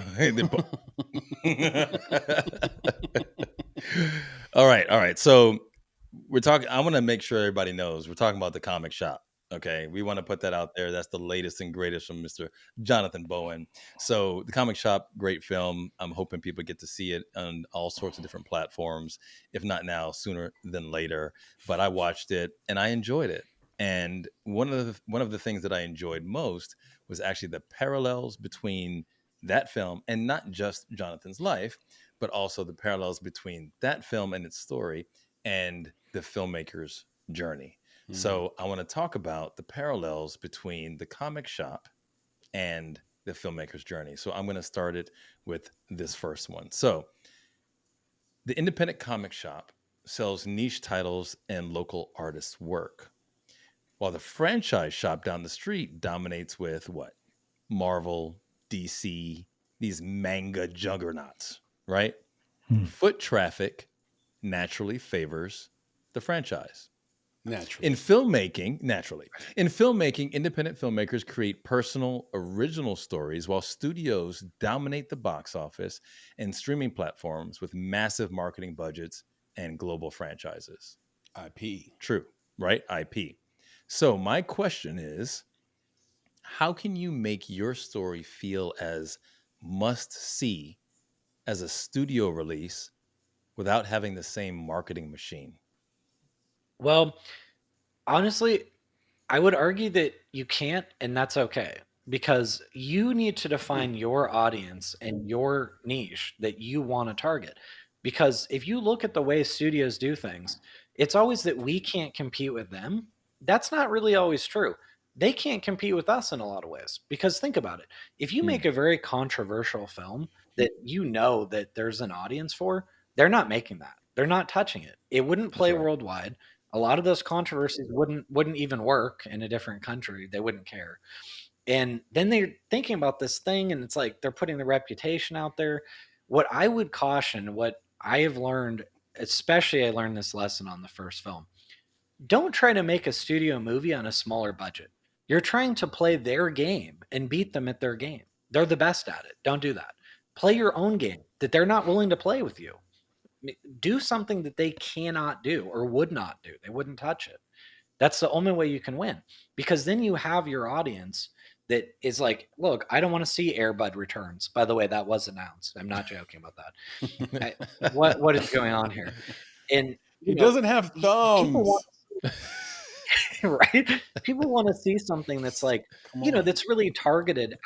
all right. So we're talking. I want to make sure everybody knows we're talking about the comic shop. Okay, we want to put that out there. That's the latest and greatest from Mr. Jonathan Bowen. So the comic shop, great film. I'm hoping people get to see it on all sorts of different platforms. If not now, sooner than later. But I watched it and I enjoyed it. And one of the things that I enjoyed most was actually the parallels between that film and not just Jonathan's life, but also the parallels between that film and its story and the filmmaker's journey. Mm-hmm. So I want to talk about the parallels between the comic shop and the filmmaker's journey. So I'm going to start it with this first one. So the independent comic shop sells niche titles and local artists' work, while the franchise shop down the street dominates with what? Marvel, DC, these manga juggernauts, right? Foot traffic naturally favors the franchise. Naturally. In filmmaking, independent filmmakers create personal, original stories while studios dominate the box office and streaming platforms with massive marketing budgets and global franchises. IP. True, right? IP. So my question is, how can you make your story feel as must-see as a studio release without having the same marketing machine? Well, honestly, I would argue that you can't, and that's okay, because you need to define your audience and your niche that you want to target. Because if you look at the way studios do things, it's always that we can't compete with them. That's not really always true. They can't compete with us in a lot of ways. Because think about it. If you make a very controversial film that you know that there's an audience for, they're not making that. They're not touching it. It wouldn't play worldwide. A lot of those controversies wouldn't even work in a different country. They wouldn't care. And then they're thinking about this thing, and it's like they're putting the reputation out there. What I would caution, what I have learned, especially I learned this lesson on the first film, don't try to make a studio movie on a smaller budget. You're trying to play their game and beat them at their game. They're the best at it. Don't do that. Play your own game that they're not willing to play with you. Do something that they cannot do or would not do. They wouldn't touch it. That's the only way you can win, because then you have your audience that is like, look, I don't want to see Air Bud Returns. By the way, that was announced. I'm not joking about that. What is going on here? And he doesn't have thumbs. Right? People want to see something that's like, that's really targeted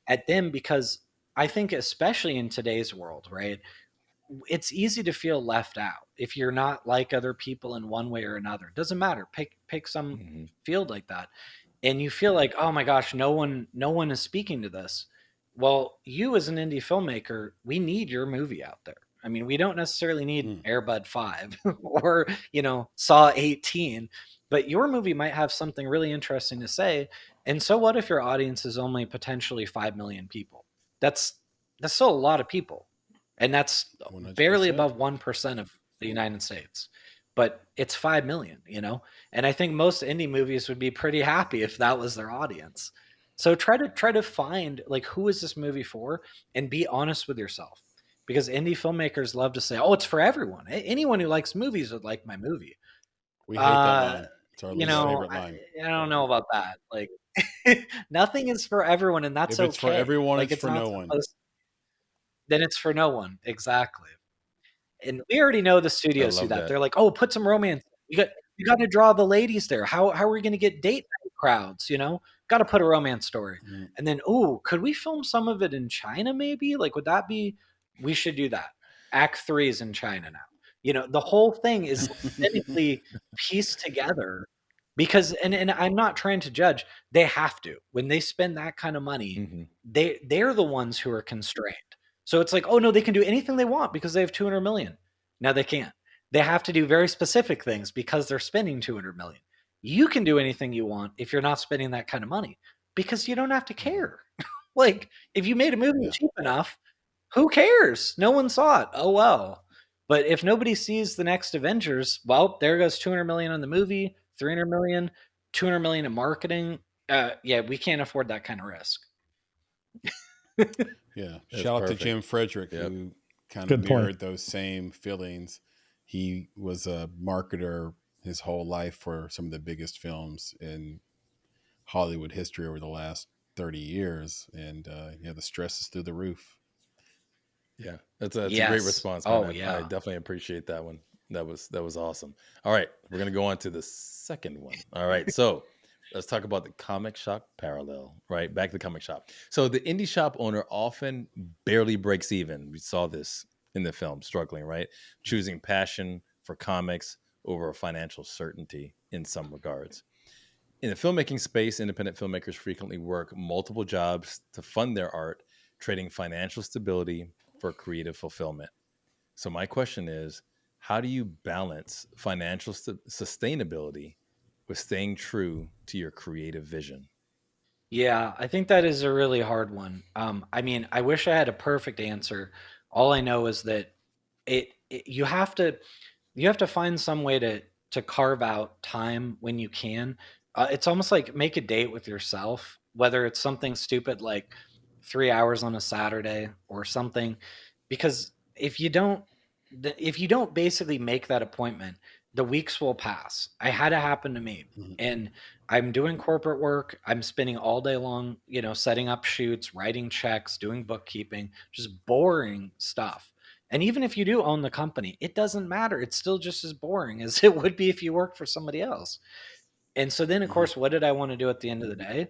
at them, because I think especially in today's world, right? It's easy to feel left out if you're not like other people in one way or another. It doesn't matter. Pick some field like that. And you feel like, oh my gosh, no one is speaking to this. Well, you as an indie filmmaker, we need your movie out there. I mean, we don't necessarily need Air Bud 5 or, Saw 18, but your movie might have something really interesting to say. And so what if your audience is only potentially 5 million people? That's still a lot of people. And that's 100%. Barely above 1% of the United States. But it's 5 million, And I think most indie movies would be pretty happy if that was their audience. So try to find like, who is this movie for, and be honest with yourself, because indie filmmakers love to say, "Oh, it's for everyone. Anyone who likes movies would like my movie." We hate that line. It's our least favorite I line. don't know about that. Like, nothing is for everyone, and that's If it's for okay. everyone, Like, it's for not no one. then it's for no one. Exactly. And we already know the studios do love that. that. They're like, "Oh, put some romance. You got to draw the ladies there. How are we going to get date night crowds? Got to put a romance story." Mm. And then, "Oh, could we film some of it in China? Maybe, like, would that be? We should do that. Act 3 is in China now. The whole thing is authentically pieced together, because, and I'm not trying to judge. They have to. When they spend that kind of money, they're the ones who are constrained. So it's like, oh no, they can do anything they want because they have 200 million. Now they can't. They have to do very specific things because they're spending 200 million. You can do anything you want if you're not spending that kind of money, because you don't have to care. Like, if you made a movie cheap enough, who cares? No one saw it. Oh well. But if nobody sees the next Avengers, well, there goes 200 million on the movie, 300 million, 200 million in marketing. Yeah, we can't afford that kind of risk. Yeah. That's Shout out perfect. to Jim Frederick, Yep. who kind Good of point. mirrored those same feelings. He was a marketer his whole life for some of the biggest films in Hollywood history over the last 30 years. And the stress is through the roof. Yeah, that's a great Yes. response, Oh, man. I yeah. definitely appreciate that one. That was awesome. All right, we're gonna go on to the second one. All right, so let's talk about the comic shop parallel. Right, back to the comic shop. So the indie shop owner often barely breaks even. We saw this in the film, struggling, right, choosing passion for comics over financial certainty in some regards. In the filmmaking space, independent filmmakers frequently work multiple jobs to fund their art, trading financial stability for creative fulfillment. So, my question is, how do you balance financial sustainability with staying true to your creative vision? Yeah, I think that is a really hard one. I mean, I wish I had a perfect answer. All I know is that you have to find some way to carve out time when you can. It's almost like make a date with yourself, whether it's something stupid like 3 hours on a Saturday or something, because if you don't basically make that appointment, the weeks will pass. I had it happen to me, and I'm doing corporate work. I'm spending all day long, setting up shoots, writing checks, doing bookkeeping, just boring stuff. And even if you do own the company, it doesn't matter. It's still just as boring as it would be if you worked for somebody else. And so then, of course, what did I want to do at the end of the day?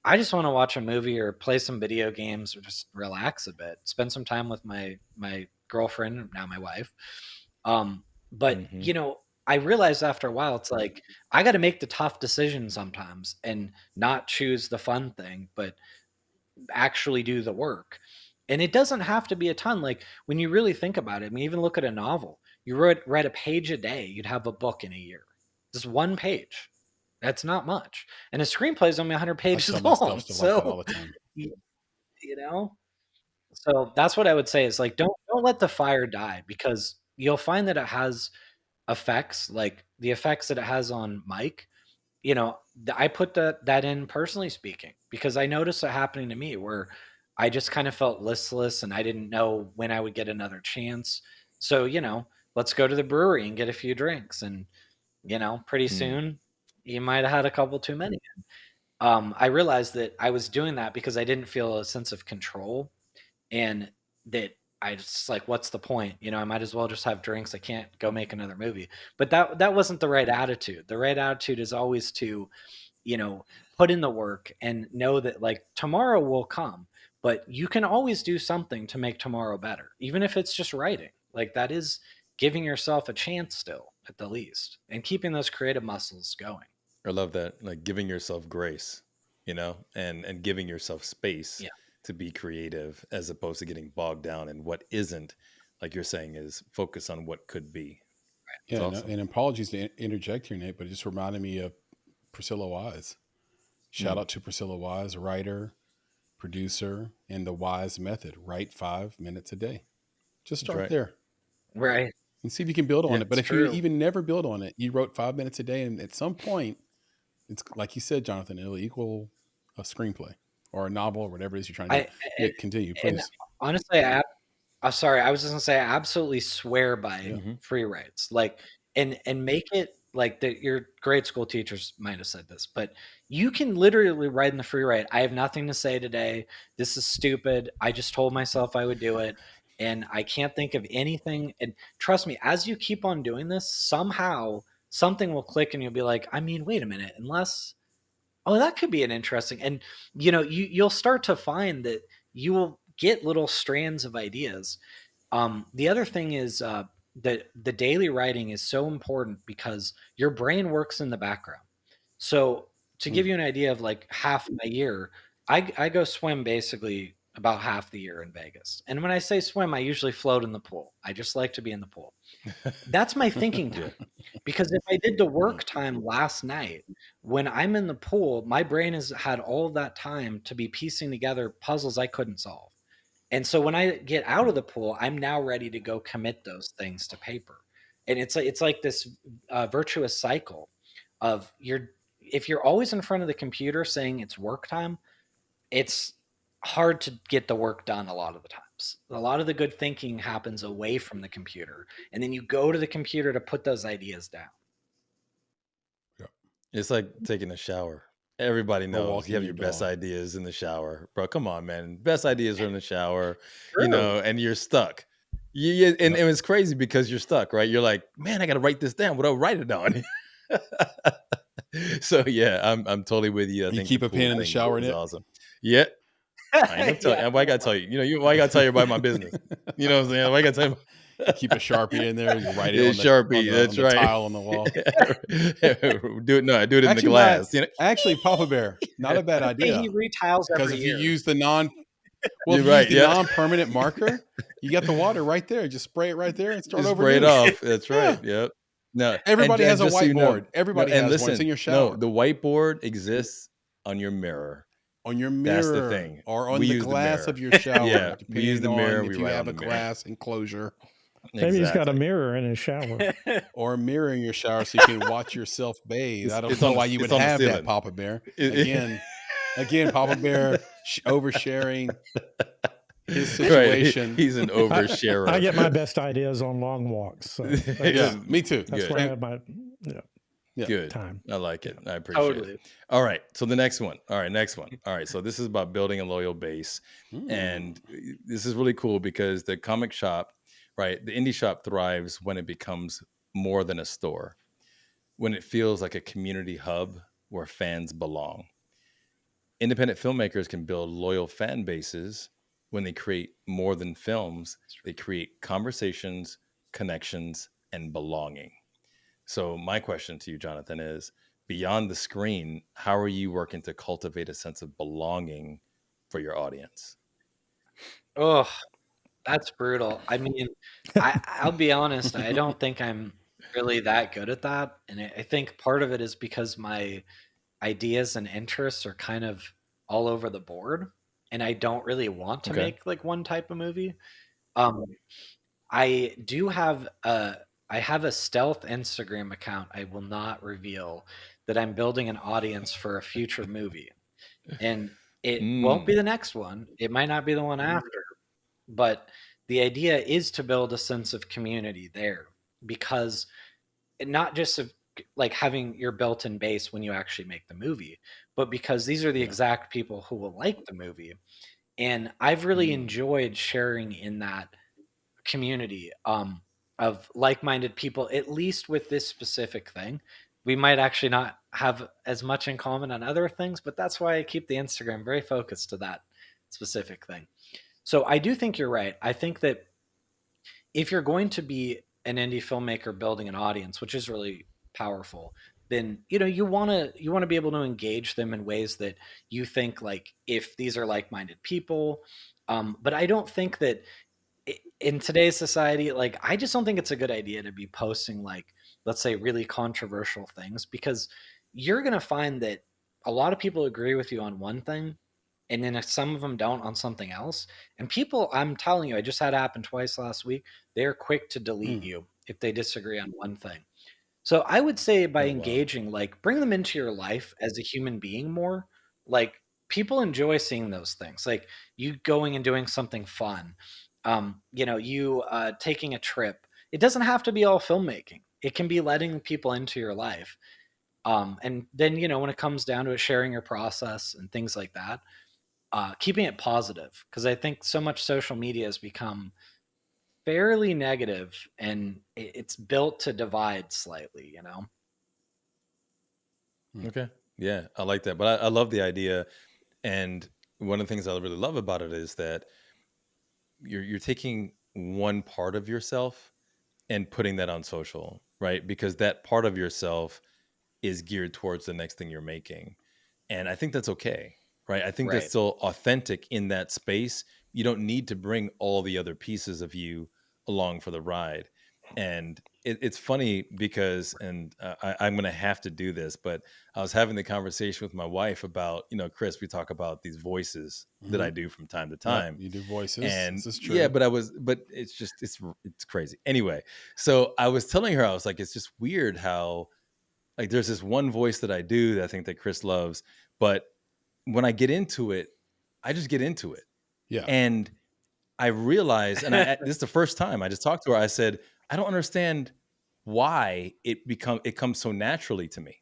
I just want to watch a movie or play some video games or just relax a bit, spend some time with my girlfriend, now my wife. But I realized after a while, it's like I got to make the tough decision sometimes and not choose the fun thing, but actually do the work. And it doesn't have to be a ton. Like, when you really think about it, I mean, even look at a novel. You read a page a day, you'd have a book in a year. Just one page. That's not much. And a screenplay is only 100 I pages tell myself long. stuff like that all So, the time. you know, so that's what I would say is, like, don't let the fire die, because you'll find that it has effects, like the effects that it has on Mike. I put that in, personally speaking, because I noticed it happening to me, where I just kind of felt listless and I didn't know when I would get another chance. So, let's go to the brewery and get a few drinks. And, pretty soon you might have had a couple too many. I realized that I was doing that because I didn't feel a sense of control, and that I just, like, what's the point? I might as well just have drinks. I can't go make another movie. But that wasn't the right attitude. The right attitude is always to, put in the work and know that, like, tomorrow will come, but you can always do something to make tomorrow better, even if it's just writing. Like, that is giving yourself a chance still, at the least, and keeping those creative muscles going. I love that, like giving yourself grace, and giving yourself space Yeah. to be creative, as opposed to getting bogged down in what isn't. Like you're saying, is focus on what could be. It's Yeah, awesome. and apologies to interject here, Nate, but it just reminded me of Priscilla Wise. Shout out to Priscilla Wise, a writer, producer, and the Wise Method. Write 5 minutes a day. Just That's start right. there Right. and see if you can build on it. But It's if you true. even never build on it, you wrote 5 minutes a day, and at some point, it's like you said, Jonathan, it'll equal a screenplay. or a novel or whatever it is you're trying to do. Continue, and please. honestly, sorry, I was just gonna say I absolutely swear by free writes. Like, and make it like that. Your grade school teachers might have said this, but you can literally write in the free write, I have nothing to say today. This is stupid. I just told myself I would do it, and I can't think of anything. And trust me, as you keep on doing this, somehow something will click, and you'll be like, I mean, wait a minute, unless, oh, that could be an interesting. And you'll start to find that you will get little strands of ideas. The other thing is that the daily writing is so important because your brain works in the background. So to give you an idea of like half my year, I go swim basically about half the year in Vegas. And when I say swim, I usually float in the pool. I just like to be in the pool. That's my thinking time. Because if I did the work time last night, when I'm in the pool, my brain has had all of that time to be piecing together puzzles I couldn't solve. And so when I get out of the pool, I'm now ready to go commit those things to paper. And it's like this virtuous cycle of if you're always in front of the computer saying it's work time, it's hard to get the work done a lot of the times. A lot of the good thinking happens away from the computer, and then you go to the computer to put those ideas down. It's like taking a shower. Everybody knows you have your best ideas in the shower, bro. Come on, man. Best ideas are in the shower, and you're stuck. And it's crazy because you're stuck, right? You're like, man, I got to write this down. What do I write it on? So yeah, I'm totally with you. I think keep a pen in the shower. Is awesome. Yeah. I ain't gonna tell you. Why I gotta tell you? Why I gotta tell you about my business? You know what I'm saying? Why I gotta tell you? Keep a Sharpie in there. You write it on the Sharpie. That's right. Tile on the wall. I do it in the glass. Actually, Papa Bear, not a bad idea. He retiles because if you use the non-permanent marker, you got the water right there. Just spray it right there and start over. Spray it off. That's right. Yep. No, everybody has a whiteboard. Everybody has one. It's in your shower. No, the whiteboard exists on your mirror. On your mirror, that's the thing, or on the glass of your shower. Yeah, we use the mirror. If you have a glass enclosure. Maybe he's got a mirror in his shower. Or a mirror in your shower so you can watch yourself bathe. I don't know why you would have that, Papa Bear. Again, Papa Bear oversharing his situation. Right. He's an oversharer. I get my best ideas on long walks. So yeah, me too. That's where I have my good time. I like it. I appreciate it. All right. So the next one. All right. So this is about building a loyal base. And this is really cool because the comic shop, right? The indie shop thrives when it becomes more than a store, when it feels like a community hub where fans belong. Independent filmmakers can build loyal fan bases when they create more than films. They create conversations, connections, and belonging. So my question to you, Jonathan, is beyond the screen, how are you working to cultivate a sense of belonging for your audience? Oh, that's brutal. I mean, I'll be honest. I don't think I'm really that good at that. And I think part of it is because my ideas and interests are kind of all over the board. And I don't really want to make like one type of movie. I do have I have a stealth Instagram account I will not reveal that I'm building an audience for a future movie. And it won't be the next one. It might not be the one after. But the idea is to build a sense of community there, because not just of like having your built-in base when you actually make the movie, but because these are the exact people who will like the movie. And I've really enjoyed sharing in that community of like-minded people, at least with this specific thing. We might actually not have as much in common on other things, but that's why I keep the Instagram very focused to that specific thing. So I do think you're right. I think that if you're going to be an indie filmmaker building an audience, which is really powerful, then you want to be able to engage them in ways that you think like if these are like-minded people. But I don't think that in today's society, like I just don't think it's a good idea to be posting like, let's say, really controversial things, because you're going to find that a lot of people agree with you on one thing, and then some of them don't on something else. And people, I'm telling you, I just had it happen twice last week. They're quick to delete you if they disagree on one thing. So I would say by engaging, like bring them into your life as a human being more. Like people enjoy seeing those things, like you going and doing something fun, you taking a trip. It doesn't have to be all filmmaking. It can be letting people into your life. And then, when it comes down to it, sharing your process and things like that, keeping it positive. Because I think so much social media has become fairly negative, and it's built to divide slightly, Okay. Yeah, I like that. But I love the idea. And one of the things I really love about it is that you're taking one part of yourself and putting that on social, right? Because that part of yourself is geared towards the next thing you're making. And I think that's okay, right? I think that's Right. still authentic in that space. You don't need to bring all the other pieces of you along for the ride. And it's funny because, and I'm going to have to do this, but I was having the conversation with my wife about, Chris, we talk about these voices that I do from time to time. Yep, you do voices. And this is true. yeah, but it's crazy. Anyway, so I was telling her, I was like, it's just weird how, like, there's this one voice that I do that I think that Chris loves, but when I get into it, I just get into it. Yeah. And I realized, and this is the first time I just talked to her, I said, I don't understand why it comes so naturally to me.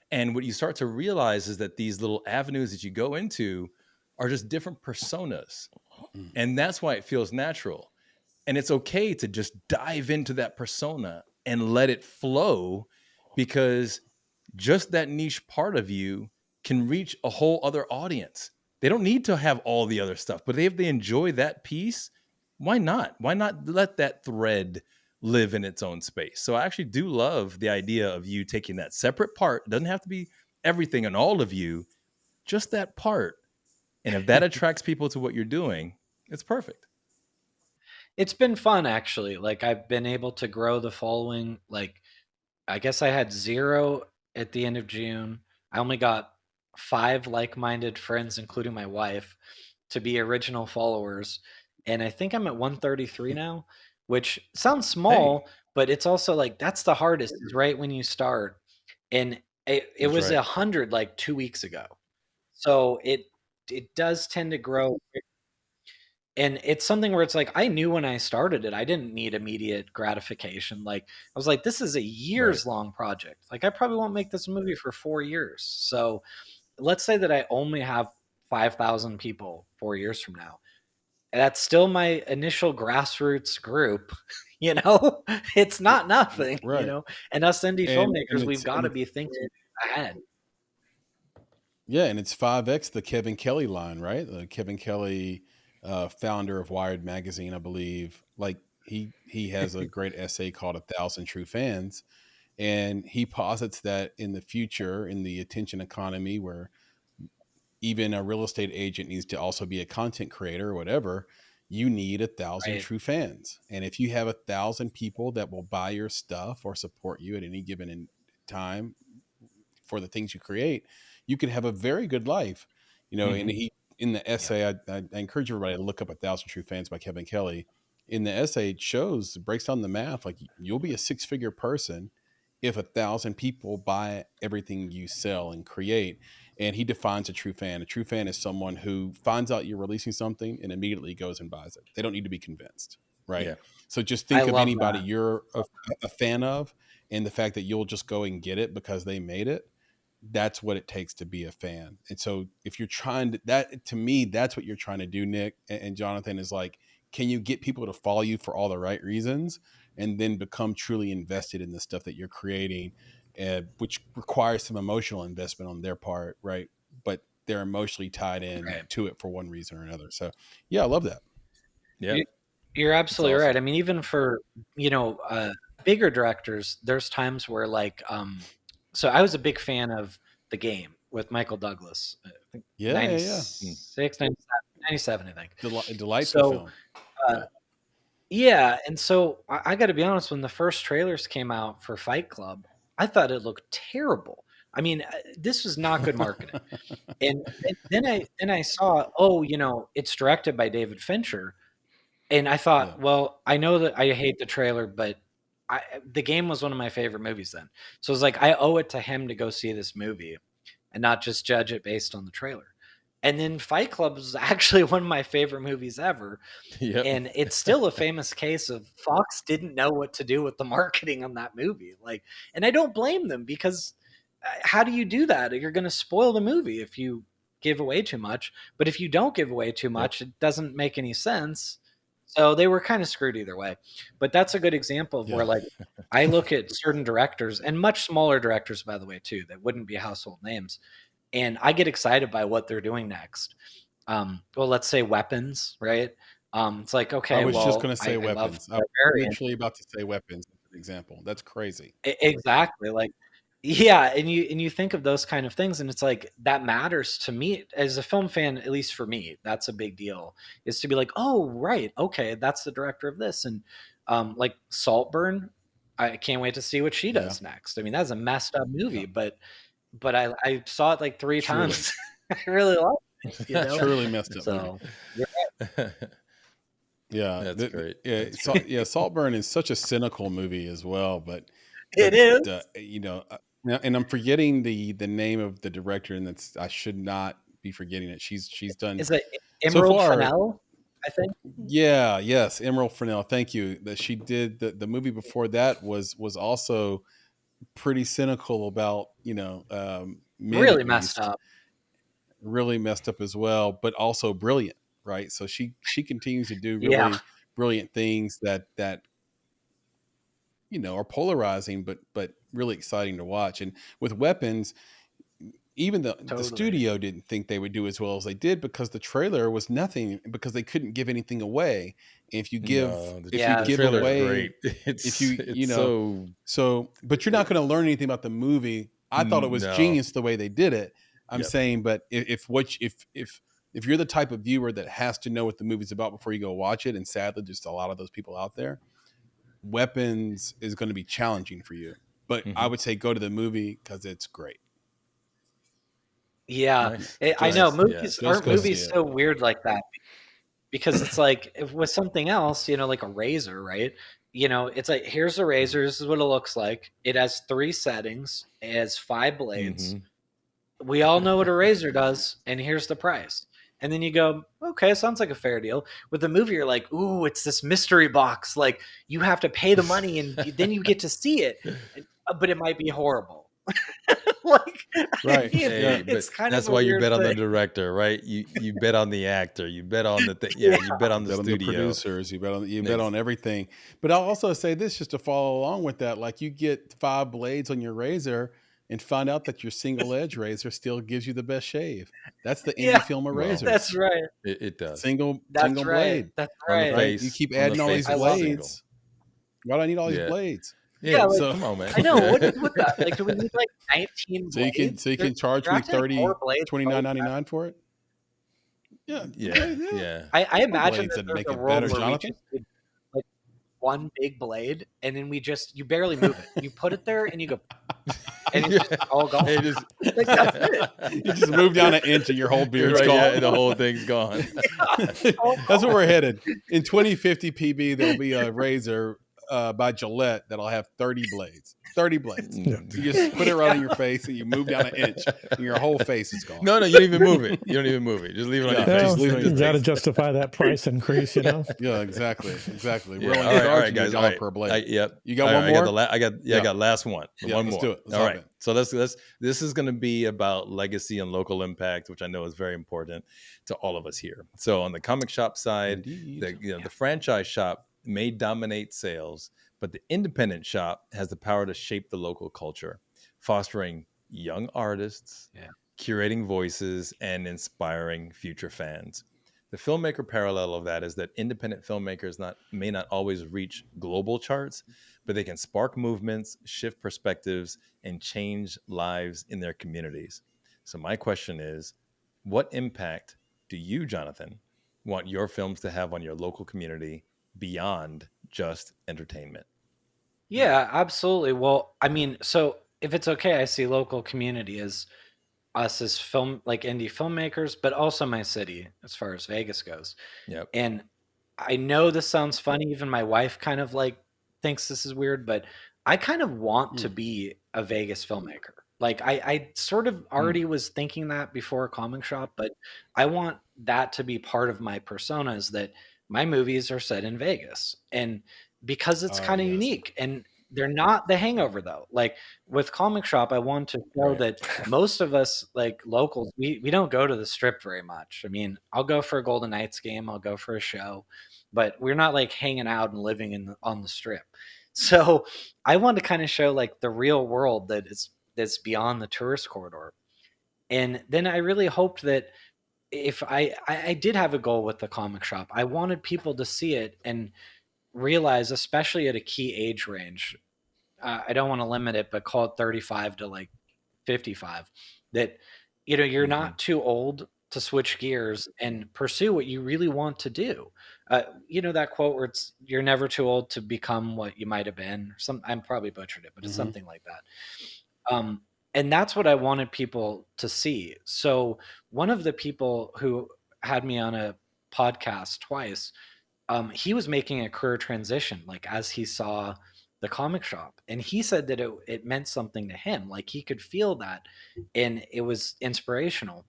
And what you start to realize is that these little avenues that you go into are just different personas. And that's why it feels natural. And it's okay to just dive into that persona and let it flow, because just that niche part of you can reach a whole other audience. They don't need to have all the other stuff, but if they enjoy that piece, why not? Why not let that thread live in its own space? So I actually do love the idea of you taking that separate part. It doesn't have to be everything and all of you, just that part. And if that attracts people to what you're doing, it's perfect. It's been fun, actually. Like, I've been able to grow the following. Like, I guess I had 0 at the end of June. I only got 5 like-minded friends, including my wife, to be original followers. And I think I'm at 133 now, which sounds small, but it's also like, that's the hardest, is right when you start. And it was 100 like 2 weeks ago. So it does tend to grow. And it's something where it's like, I knew when I started it, I didn't need immediate gratification. Like, I was like, this is a years long project. Like, I probably won't make this movie for 4 years. So let's say that I only have 5,000 people 4 years from now. That's still my initial grassroots group. It's not nothing, and us indie filmmakers, we've got to be thinking ahead. Yeah. And it's 5X the Kevin Kelly line, right? The Kevin Kelly, founder of Wired magazine, I believe. Like, he has a great essay called 1,000 True Fans. And he posits that in the future, in the attention economy, where even a real estate agent needs to also be a content creator or whatever, you need 1,000 true fans. And if you have 1,000 people that will buy your stuff or support you at any given time for the things you create, you can have a very good life. And he, in the essay, I encourage everybody to look up 1,000 True Fans by Kevin Kelly. In the essay, it breaks down the math. Like, you'll be a 6-figure person if 1,000 people buy everything you sell and create. And he defines a true fan. A true fan is someone who finds out you're releasing something and immediately goes and buys it. They don't need to be convinced, right? Yeah. So just think of anybody you're a fan of, and the fact that you'll just go and get it because they made it. That's what it takes to be a fan. And so if you're trying to me, that's what you're trying to do, Nick and Jonathan, is like, can you get people to follow you for all the right reasons and then become truly invested in the stuff that you're creating, which requires some emotional investment on their part, right? But they're emotionally tied in to it for one reason or another. So yeah, I love that. Yeah, you're absolutely right. I mean, even for, bigger directors, there's times where, like, so I was a big fan of The Game with Michael Douglas. I think 96, 97, I think. Delightful film. Yeah, and so I got to be honest, when the first trailers came out for Fight Club, I thought it looked terrible. I mean, this was not good marketing. and then I saw, it's directed by David Fincher, and I thought, well, I know that I hate the trailer, but The Game was one of my favorite movies then. So it was like, I owe it to him to go see this movie and not just judge it based on the trailer. And then Fight Club is actually one of my favorite movies ever. Yep. And it's still a famous case of Fox didn't know what to do with the marketing on that movie. Like, and I don't blame them, because how do you do that? You're going to spoil the movie if you give away too much. But if you don't give away too much, it doesn't make any sense. So they were kind of screwed either way. But that's a good example of where, like, I look at certain directors, and much smaller directors, by the way, too, that wouldn't be household names, and I get excited by what they're doing next. Well, let's say Weapons, right? It's like, okay, I was just going to say I Weapons. love I'm literally about to say Weapons as an example. That's crazy. Exactly. Like, yeah, and you think of those kind of things, and it's like, that matters to me as a film fan. At least for me, that's a big deal, is to be like, oh, right, okay, that's the director of this. And like Saltburn, I can't wait to see what she does next. I mean, that's a messed up movie, but I saw it like 3 times. I really loved it, you know? Truly messed up So movie. Yeah, that's great. Yeah, Saltburn is such a cynical movie as well, but it is. You know, and I'm forgetting the name of the director, and I should not be forgetting it. She's done. Is it Emerald Fennell? I think. Yeah. Yes, Emerald Fennell. Thank you. That she did the movie before that was also pretty cynical about, you know, really messed up. Really messed up as well, but also brilliant, right? So she continues to do really brilliant things that you know are polarizing, but really exciting to watch. And with Weapons, even the studio didn't think they would do as well as they did, because the trailer was nothing, because they couldn't give anything away. If you give away, but you're not going to learn anything about the movie. I thought it was genius the way they did it. I'm saying, but if you're the type of viewer that has to know what the movie's about before you go watch it, and sadly, just a lot of those people out there, Weapons is going to be challenging for you. But I would say go to the movie because it's great. Yeah, I know movies aren't movies so weird like that, because it's like, if with something else, you know, like a razor, right? You know, it's like, here's a razor. This is what it looks like. It has 3 settings. It has 5 blades. We all know what a razor does, and here's the price. And then you go, okay, sounds like a fair deal. With the movie, you're like, ooh, it's this mystery box. Like, you have to pay the money, and then you get to see it, but it might be horrible. Like, right. It's kind that's of why you bet on the director, right? You bet on the actor, you bet on the you bet on the studio, on the producers, you bet on everything. But I'll also say this, just to follow along with that, like, you get 5 blades on your razor and find out that your single edge razor still gives you the best shave. That's the indie film of razors. That's right. It does. Single blade. That's right. You keep adding all these blades. Why do I need all these blades? Yeah, like, come on, man. I know. What is with that? Like, do we need like 19 blades? So you can charge me $29.99 for it? Yeah. I imagine that there's make a it world better, where Jonathan. we just did, like, one big blade, and then you barely move it. You put it there and you go, and it's just all gone. It just, like, that's it. You just move down an inch and your whole beard's gone. Yeah, the whole thing's gone. That's where we're headed. In 2050 PB, there'll be a razor by Gillette that'll have 30 blades. 30 blades. You just put it right on your face, and you move down an inch, and your whole face is gone. No, you don't even move it. You don't even move it. Just leave it on your face. You got to justify that price increase, you know? Yeah, exactly. Yeah. We're only all right, guys. $1 per blade. Yep. You got one more? I got last one. One more. Let's do it. All right. So this is going to be about legacy and local impact, which I know is very important to all of us here. So on the comic shop side, the franchise shop may dominate sales, but the independent shop has the power to shape the local culture, fostering young artists, curating voices, and inspiring future fans. The filmmaker parallel of that is that independent filmmakers may not always reach global charts, but they can spark movements, shift perspectives, and change lives in their communities. So my question is, what impact do you, Jonathan, want your films to have on your local community beyond just entertainment? Yeah, absolutely. Well, I mean, so if it's okay, I see local community as us as indie filmmakers, but also my city as far as Vegas goes. Yep. And I know this sounds funny. Even my wife kind of like thinks this is weird, but I kind of want to be a Vegas filmmaker. Like I sort of already was thinking that before Comic Shop, but I want that to be part of my persona, is that my movies are set in Vegas, and because it's kind of unique, and they're not The Hangover though. Like with Comic Shop, I want to show that most of us, like locals, we don't go to the Strip very much. I mean, I'll go for a Golden Knights game, I'll go for a show, but we're not like hanging out and living on the Strip. So I want to kind of show like the real world that's beyond the tourist corridor. And then I really hoped that if I did have a goal with the Comic Shop, I wanted people to see it and realize, especially at a key age range, I don't want to limit it, but call it 35 to like 55, that, you know, you're not too old to switch gears and pursue what you really want to do. You know, that quote where it's, you're never too old to become what you might have been. I'm probably butchered it, but it's something like that. And that's what I wanted people to see. So one of the people who had me on a podcast twice, he was making a career transition, like as he saw the Comic Shop, and he said that it meant something to him. Like he could feel that, and it was inspirational.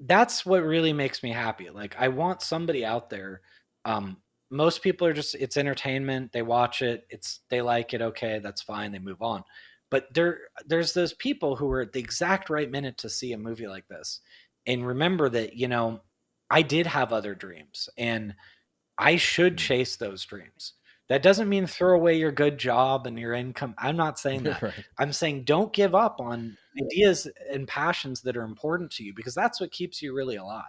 That's what really makes me happy. Like I want somebody out there. Most people are just, it's entertainment. They watch it. They like it. Okay, that's fine. They move on. But there's those people who are at the exact right minute to see a movie like this, and remember that, you know, I did have other dreams, and I should chase those dreams. That doesn't mean throw away your good job and your income. I'm not saying that. Right. I'm saying don't give up on ideas and passions that are important to you, because that's what keeps you really alive.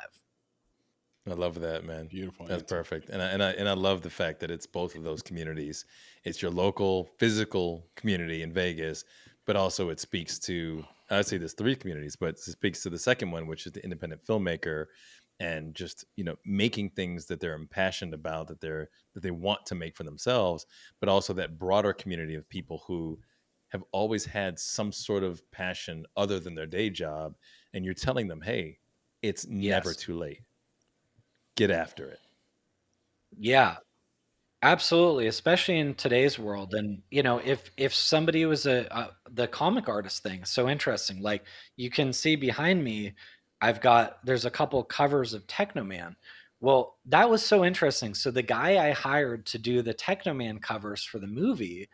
I love that, man. Beautiful. That's perfect. And I love the fact that it's both of those communities. It's your local physical community in Vegas, but also it speaks to, I'd say there's 3 communities, but it speaks to the second one, which is the independent filmmaker, and just, you know, making things that they're impassioned about, that they want to make for themselves, but also that broader community of people who have always had some sort of passion other than their day job. And you're telling them, hey, it's never too late. Get after it. Yeah, absolutely. Especially in today's world. And, you know, if somebody was the comic artist thing, so interesting. Like you can see behind me, there's a couple covers of Technoman. Well, that was so interesting. So the guy I hired to do the Technoman covers for the movie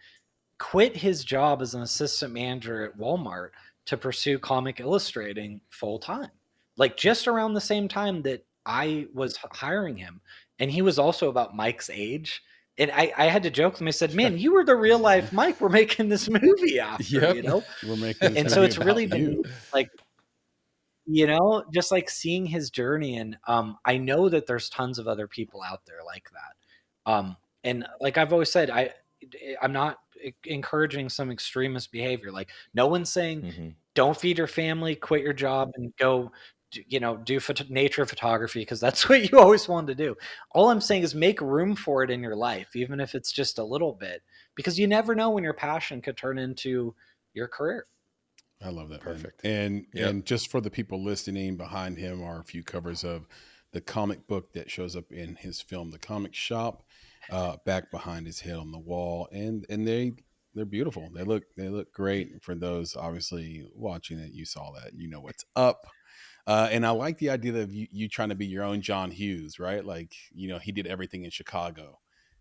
quit his job as an assistant manager at Walmart to pursue comic illustrating full time, like just around the same time that I was hiring him. And he was also about Mike's age. And I had to joke with him. I said, man, you were the real life Mike we're making this movie after, you know? We're making this and movie so it's about really been you. like, you know, just like seeing his journey. And I know that there's tons of other people out there like that. And like I've always said, I'm not encouraging some extremist behavior. Like no one's saying don't feed your family, quit your job, and go, you know, do nature photography because that's what you always wanted to do. All I'm saying is make room for it in your life, even if it's just a little bit, because you never know when your passion could turn into your career. I love that. Perfect. Man. And just for the people listening, behind him are a few covers of the comic book that shows up in his film, The Comic Shop, back behind his head on the wall. And they're beautiful. They look great. For those obviously watching it, you saw that, you know what's up. And I like the idea of you trying to be your own John Hughes, right? Like, you know, he did everything in Chicago.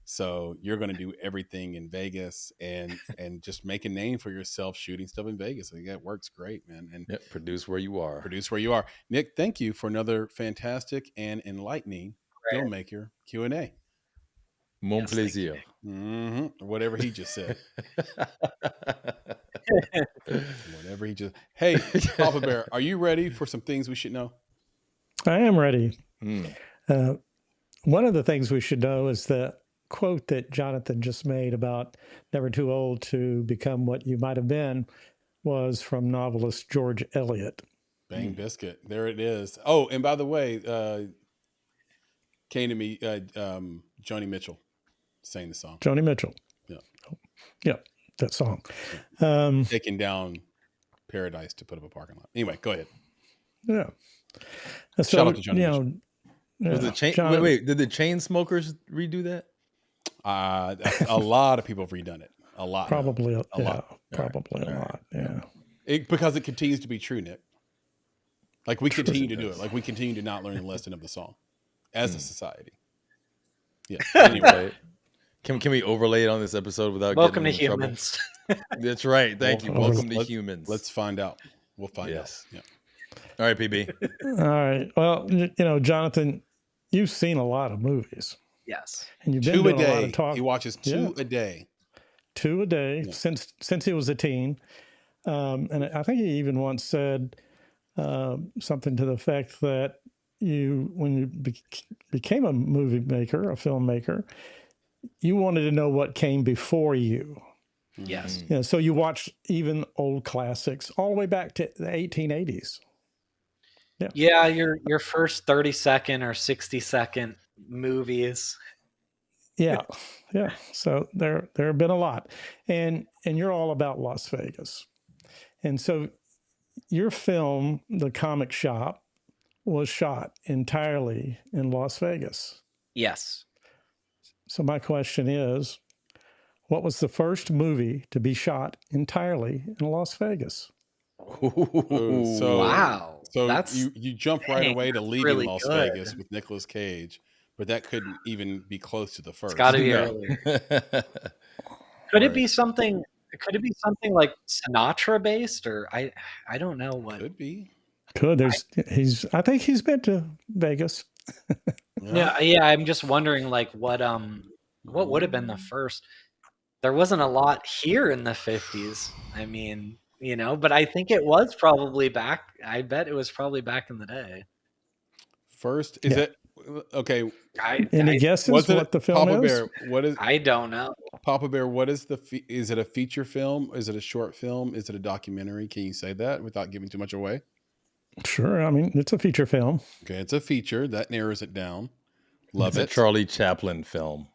So you're going to do everything in Vegas and just make a name for yourself shooting stuff in Vegas. I think that works great, man. And produce where you are. Nick, thank you for another fantastic and enlightening Filmmaker Q&A. Mon plaisir. Whatever he just said. Whatever he just. Hey, Papa Bear, are you ready for some things we should know? I am ready. One of the things we should know is the quote that Jonathan just made about never too old to become what you might have been was from novelist George Eliot. Bang Biscuit. There it is. Oh, and by the way, came to me, Joni Mitchell sang the song. Joni Mitchell. Yeah. Yeah, that song. Taking down Paradise to put up a parking lot. Anyway, go ahead. Yeah. So, shout out to Joni Mitchell. Was wait, did the Chainsmokers redo that? A lot of people have redone it. A lot. Probably a lot. Probably a lot. Yeah. Because it continues to be true, Nick. Like we continue to do it. does. Like we continue to not learn the lesson of the song as a society. Yeah. Anyway, can we overlay it on this episode without Welcome to getting in humans. trouble? That's right. Thank you. Welcome to humans. Let's find out. We'll find out. Yeah. All right, PB. All right. Well, Jonathan, you've seen a lot of movies. Yes. And you've been 2 a doing a lot day. of talk. He watches 2 a day. 2 a day since he was a teen. And I think he even once said something to the effect that when you became a movie maker, a filmmaker, you wanted to know what came before you. Yes. Yeah, so you watched even old classics all the way back to the 1880s. Yeah, your first 30-second or 60-second movies. Yeah. So there have been a lot. And you're all about Las Vegas. And so your film, The Comic Shop, was shot entirely in Las Vegas. Yes. So my question is, what was the first movie to be shot entirely in Las Vegas? Wow. So That's you jump right away to Leaving really Las good. Vegas with Nicolas Cage, but that couldn't even be close to the first. It's got to be early. Could it be something? Could it be something like Sinatra based, or I don't know what. Could be. I think he's been to Vegas. Yeah. I'm just wondering, like, what would have been the first? There wasn't a lot here in the 50s. I mean, but I think it was probably back. I bet it was probably back in the day. First, is it okay? Any guesses what the film Papa is? Bear, what is? I don't know. Papa Bear, what is is it a feature film? Is it a short film? Is it a documentary? Can you say that without giving too much away? Sure. I mean, it's a feature film. Okay, it's a feature. That narrows it down. Love it. It's a Charlie Chaplin film.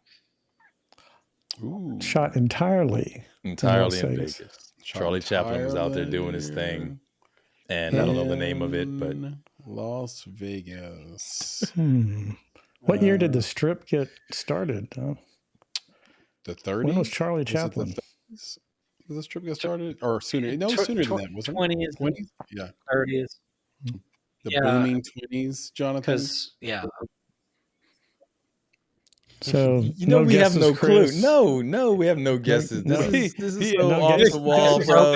Ooh. Shot entirely in Vegas. Vegas. Charlie Chaplin was out there doing his thing. And I don't know the name of it, but Las Vegas. What year did the strip get started? The 30s? When was Charlie Chaplin? Did the strip get started? Or sooner? No, sooner than that, wasn't it? 20s. 20s? Yeah. 30s. The booming 20s, Jonathan? Because, So we have no Chris. clue. No, we have no guesses. This is so no off guesses. the wall, bro.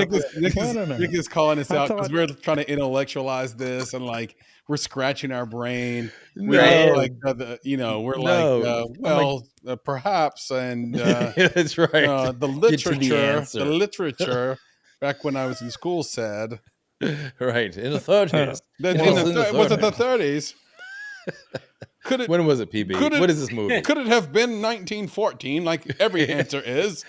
Nick is calling us out because thought- we're trying to intellectualize this and like we're scratching our brain. No. Perhaps, and that's right. the literature back when I was in school said right in the 30s. Was it the 30s? When was it, PB? What is this movie? Could it have been 1914? Like every answer is.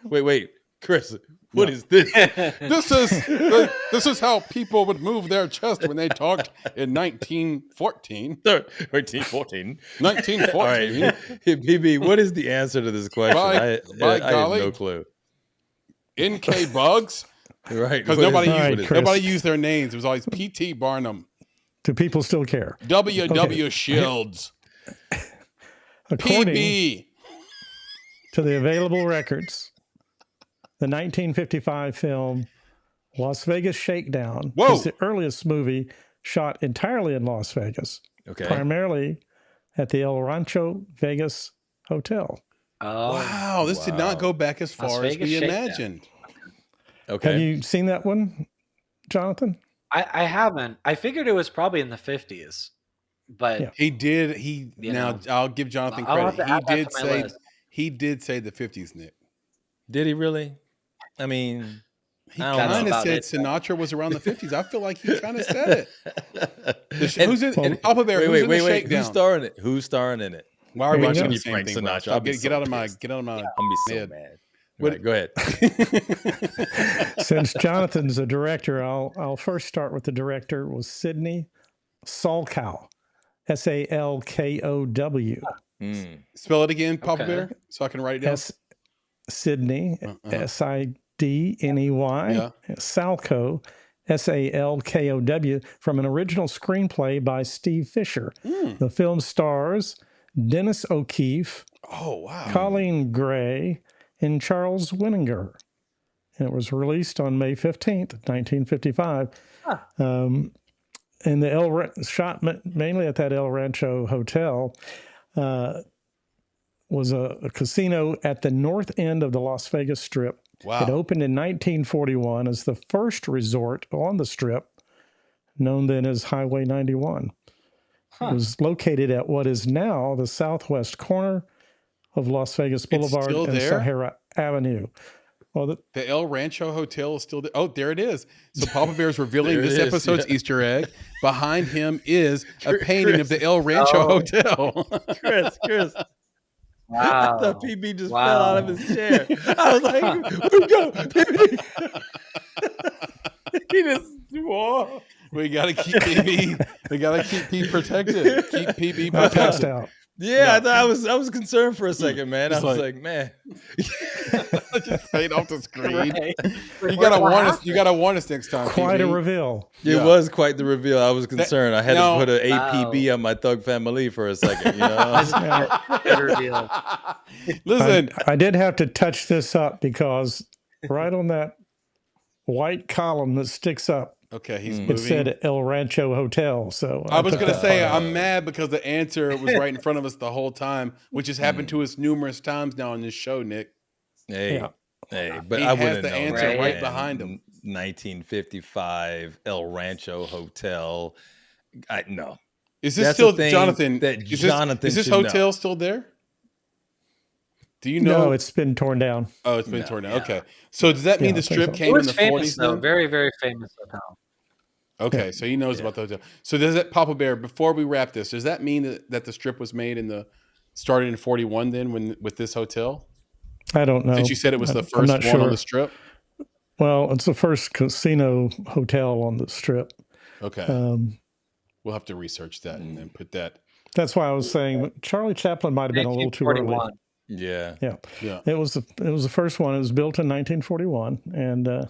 Wait, Chris. What is this? This is how people would move their chest when they talked in 1914. 1914. 1914. All right, PB. What is the answer to this question? I have no clue. N.K. Bugs. Right. Because nobody used their names. It was always P.T. Barnum. Do people still care? W.W. Shields. According PB. to the available records, the 1955 film Las Vegas Shakedown is the earliest movie shot entirely in Las Vegas, primarily at the El Rancho Vegas Hotel. Oh, wow, this did not go back as far as we imagined. Okay. Have you seen that one, Jonathan? I haven't. I figured it was probably in the 50s, but he did. I'll give Jonathan credit. He did say the 50s, Nick. Did he really? I mean, he kind of said Sinatra was around the 50s. I feel like he kind of said it. Who's in Papa Bear? Wait. Who's starring in it? Why are we watching doing Frank Sinatra? I'll get out of my. I'm be so mad. Right, go ahead. Since Jonathan's a director, I'll first start with the director. Was Sidney Salkow, Salkow. Spell it again, Papa Bear, so I can write it down. Sidney, Sidney, Salkow, Salkow, from an original screenplay by Steve Fisher. The film stars Dennis O'Keefe, Oh wow, Colleen Gray, and Charles Winninger. and it was released on May 15th, 1955. Huh. And shot mainly at that El Rancho Hotel. Was a casino at the north end of the Las Vegas Strip. Wow. It opened in 1941 as the first resort on the Strip, known then as Highway 91. Huh. It was located at what is now the southwest corner of Las Vegas Boulevard still and there? Sahara Avenue. Well, the El Rancho Hotel is still there. Oh, there it is. So Papa Bear is revealing this episode's Easter egg. Behind him is a painting of the El Rancho Hotel. Chris. Wow. The PB just fell out of his chair. I was like, where'd go? He just, whoa. We got to keep PB. We got to keep Pete protected. Keep PB protected. out. Yeah, no. I was concerned for a second, man. I was like, man. Just fade off the screen. Right. You gotta warn us. You gotta warn us next time. Quite PB. a reveal. It was quite the reveal. I was concerned. I had to put an APB on my Thug Family for a second. You know. Listen, I did have to touch this up because right on that white column that sticks up, okay, he's it moving. said El Rancho Hotel. So I was gonna say I'm mad because the answer was right in front of us the whole time, which has happened to us numerous times now on this show, Nick. Hey, but He I has wouldn't the know. answer right behind him. 1955 El Rancho Hotel. No. Is this That's still the thing Jonathan? that Is Jonathan this should hotel know. still there? Do you know? No, it's been torn down. Oh, it's been torn down. Okay, so does that mean the I think strip so. came It in was the famous 40s? though. Then? Very, very famous hotel. Okay, so he knows about the hotel. So does that, Papa Bear? Before we wrap this, does that mean that the strip was made started in 41? Then with this hotel? I don't know. Since you said it was the I'm first not one on sure. the strip. Well, it's the first casino hotel on the Strip. Okay, we'll have to research that and then put that. That's why I was saying Charlie Chaplin might have been a little too early. 1941. Yeah. It was the first one. It was built in 1941, and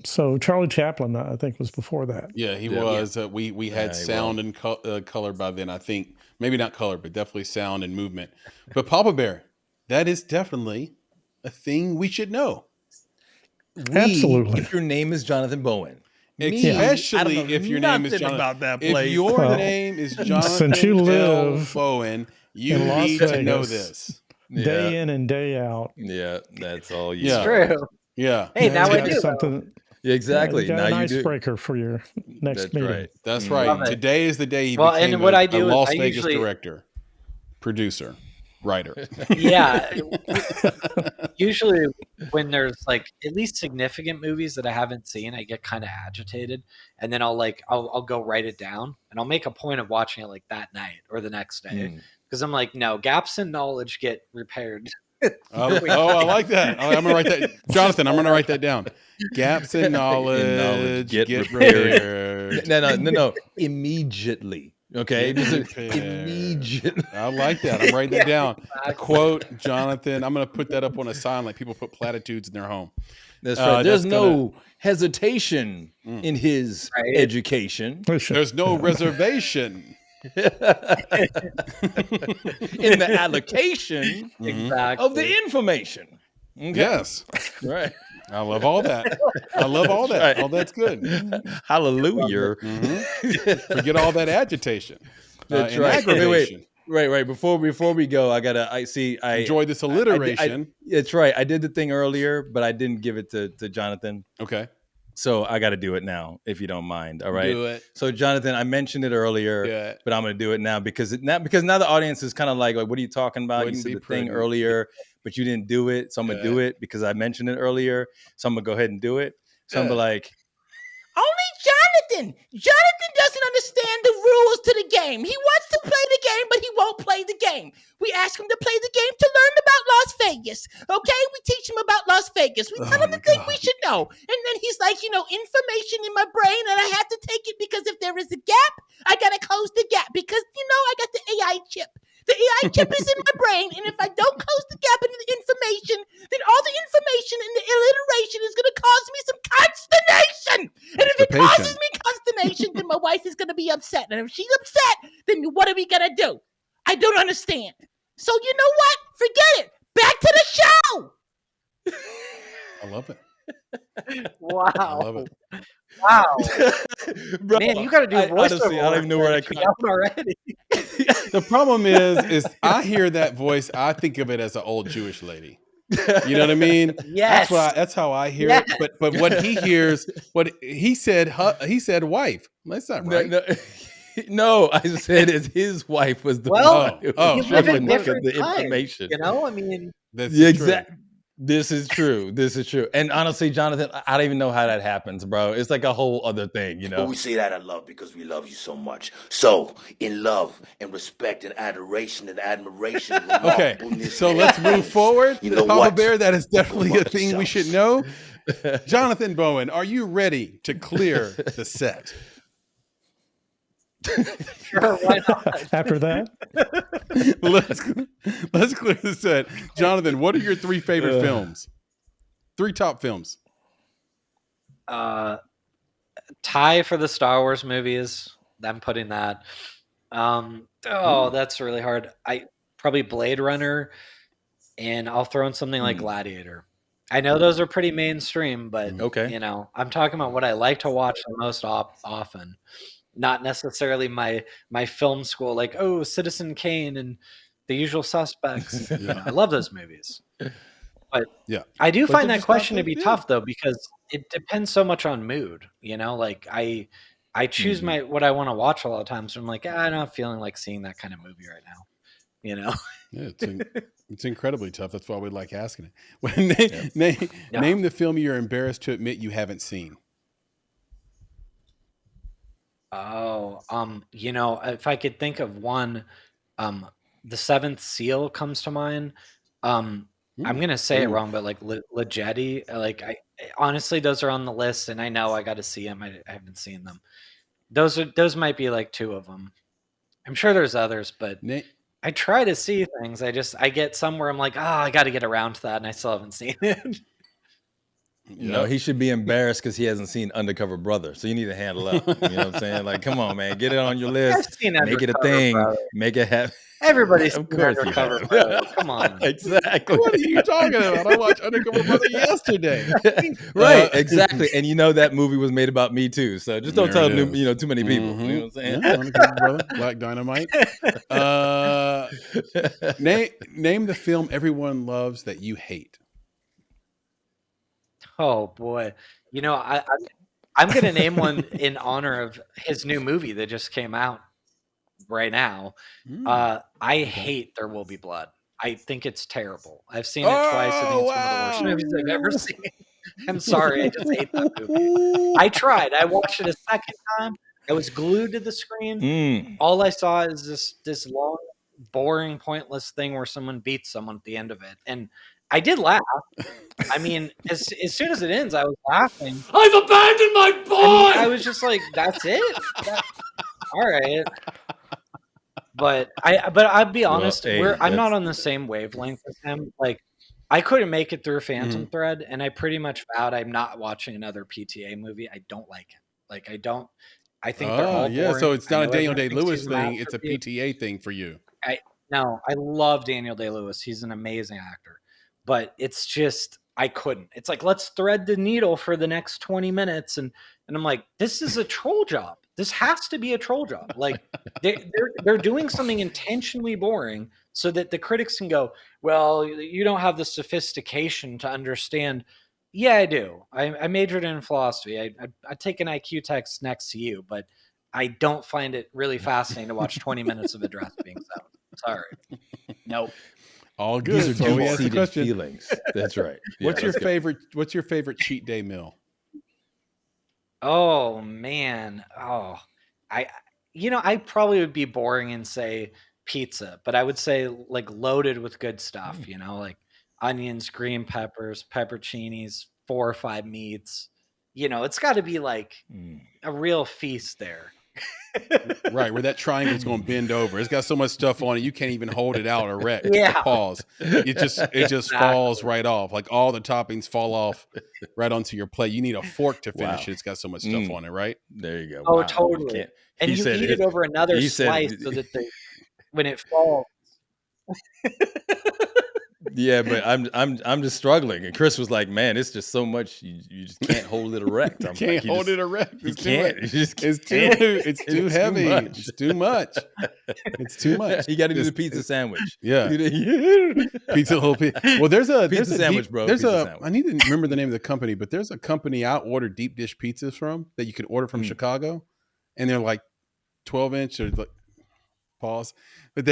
so Charlie Chaplin, I think, was before that. Yeah, he was. We had sound and color by then. I think maybe not color, but definitely sound and movement. But Papa Bear, that is definitely a thing we should know. Absolutely. If your name is Jonathan Bowen. Especially if your name is Jonathan. About that if place. your name is Jonathan Since you live Bowen, you in Las need to Vegas, know this. day in and day out. Yeah, that's all you Yeah. True. Yeah. Hey, now I got do. something. Yeah, exactly. You got Now an you do. icebreaker for your next That's meeting. right. That's Love right. it. Today is the day he Well, became and what I do a is Las I Vegas usually- director, producer, writer. Yeah. Usually when there's like at least significant movies that I haven't seen, I get kind of agitated, and then I'll go write it down, and I'll make a point of watching it like that night or the next day, because I'm like, no, gaps in knowledge get repaired. I like that. I'm gonna write that, Jonathan. I'm gonna write that down. Gaps in knowledge get repaired. No. Immediately. Okay. Immediately. I like that. I'm writing that down. Quote Jonathan. I'm gonna put that up on a sign like people put platitudes in their home. That's right. There's no hesitation in his education. There's no reservation In the allocation of the information. Okay. Yes. Right. I love all that. Right. Oh, that's good. Hallelujah. Forget all that agitation. That's and right. aggravation. Wait. Before we go, I Enjoy this alliteration. That's right. I did the thing earlier, but I didn't give it to Jonathan. Okay. So I got to do it now, if you don't mind. All right. Do it. So Jonathan, I mentioned it earlier, but I'm going to do it now because now the audience is kind of like, what are you talking about? Wouldn't you said be the pretty. thing earlier, but you didn't do it. So I'm going to do it because I mentioned it earlier. So I'm going to go ahead and do it. So I'm going to be like, only Jonathan. Jonathan doesn't understand the rules to the game. He wants to play the game, but he won't play the game. We ask him to play the game to learn about Las Vegas. Okay? We teach him about Las Vegas. We tell him the thing we should know. And then he's like, information in my brain, and I have to take it because if there is a gap, I got to close the gap because, I got the AI chip. The AI chip is in my brain, and if I don't close the gap in the information, then all the information and the alliteration is going to cause me some consternation. And if it causes me consternation, then my wife is going to be upset. And if she's upset, then what are we going to do? I don't understand. So you know what? Forget it. Back to the show. I love it. Wow. I love it. Wow. Bro, Man, you got to do voiceover. honestly, I don't even know where I to be out already. The problem is I hear that voice, I think of it as an old Jewish lady. You know what I mean? Yes. That's how I hear it. But what he hears, what he said wife. That's not right. No, I said his wife was the one. You live in different the information. You know, I mean, that's exactly. This is true. And honestly, Jonathan, I don't even know how that happens, bro. It's like a whole other thing, you know. But we say that I love because we love you so much. So, in love and respect and adoration and admiration. Okay, so let's move forward. You know Papa what? Bear, that is definitely a thing we should know. Jonathan Bowen, are you ready to clear the set? Sure, why not? After that, let's clear the set. Jonathan, what are your 3 favorite films? 3 top films. Tie for the Star Wars movies. I'm putting that. That's really hard. I probably Blade Runner, and I'll throw in something like Gladiator. I know those are pretty mainstream, but okay, you know, I'm talking about what I like to watch the most often. Not necessarily my film school, like Citizen Kane and The Usual Suspects. Yeah. You know, I love those movies, but yeah, I do find that question to be tough though, because it depends so much on mood. You know, like I choose what I want to watch a lot of times. So I'm like, I'm not feeling like seeing that kind of movie right now. You know, yeah, it's incredibly tough. That's why we like asking it. Name the film you're embarrassed to admit you haven't seen. You know, if I could think of one, The Seventh Seal comes to mind. I'm gonna say it wrong, but like Leggetti, like honestly, those are on the list, and I know I got to see them. I haven't seen them. Those might be like 2 of them. I'm sure there's others, but I try to see things. I get somewhere I'm like, I got to get around to that, and I still haven't seen it. You know, he should be embarrassed because he hasn't seen Undercover Brother. So you need to handle up. You know what I'm saying? Like, come on, man, get it on your list. Make it a thing. Brother. Make it happen. Everybody's seen Undercover Brother. Come on. Exactly. What are you talking about? I watched Undercover Brother yesterday. Right, exactly. And you know that movie was made about me too. So just don't tell too many people. You know what I'm saying? Yeah, Undercover Brother, Black Dynamite. Name the film everyone loves that you hate. Oh boy, you know, I'm gonna name one in honor of his new movie that just came out right now. I hate There Will Be Blood. I think it's terrible. I've seen it twice. I think it's one of the worst movies I've ever seen. I'm sorry, I just hate that movie. I tried. I watched it a second time. I was glued to the screen. All I saw is this long, boring, pointless thing where someone beats someone at the end of it, and I did laugh. I mean, as soon as it ends, I was laughing. I've abandoned my boy! I was just like, that's it? All right. But I'd be honest, I'm not on the same wavelength as him. Like, I couldn't make it through Phantom Thread, and I pretty much vowed I'm not watching another PTA movie. I don't like it. Like, I think they're all boring. So it's not a Daniel Day-Lewis thing. It's a PTA thing for you. I love Daniel Day-Lewis. He's an amazing actor. But it's just, I couldn't. It's like, let's thread the needle for the next 20 minutes. And I'm like, this is a troll job. This has to be a troll job. Like, they're doing something intentionally boring so that the critics can go, well, you don't have the sophistication to understand. Yeah, I do. I majored in philosophy. I take an IQ test next to you, but I don't find it really fascinating to watch 20 minutes of a dress being sewn. Sorry. Nope. All good. These are deep-seated feelings. That's right. Yeah, What's your favorite cheat day meal? Oh man. I probably would be boring and say pizza, but I would say like loaded with good stuff, you know, like onions, green peppers, pepperoncinis, 4 or 5 meats. You know, it's got to be like a real feast there. Right, where that triangle's going to bend over. It's got so much stuff on it you can't even hold it out or erect. Yeah. Pause. It just falls right off. Like all the toppings fall off right onto your plate. You need a fork to finish it. It's got so much stuff on it, right? There you go. Oh, totally. And you eat it over another slice so that when it falls. Yeah, but I'm just struggling. And Chris was like, "Man, it's just so much. You just can't hold it erect." You I'm can't like, hold it erect. You It's can't. too. You just It's can't. too. It's too It's heavy. too much. It's too much. It's too much. You got to do the It's- pizza sandwich. Yeah. Pizza Pizza little pizza. Well, there's a sandwich, deep, bro. There's Pizza a. sandwich. I need to remember the name of the company, but there's a company I ordered deep dish pizzas from that you could order from Chicago, and they're like 12-inch or like pause, but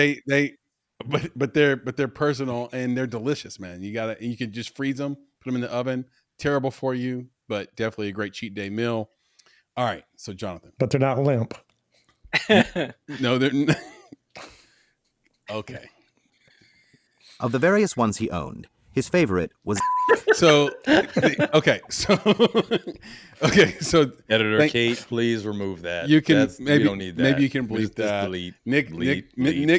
they're personal and they're delicious, man. You can just freeze them, put them in the oven. Terrible for you, but definitely a great cheat day meal. All right, so Jonathan, But they're not limp. no, they're okay. Of the various ones he owned, his favorite was So okay, so Editor Kate, please remove that. You can we don't need that. Maybe you can bleep Just that. delete. Nick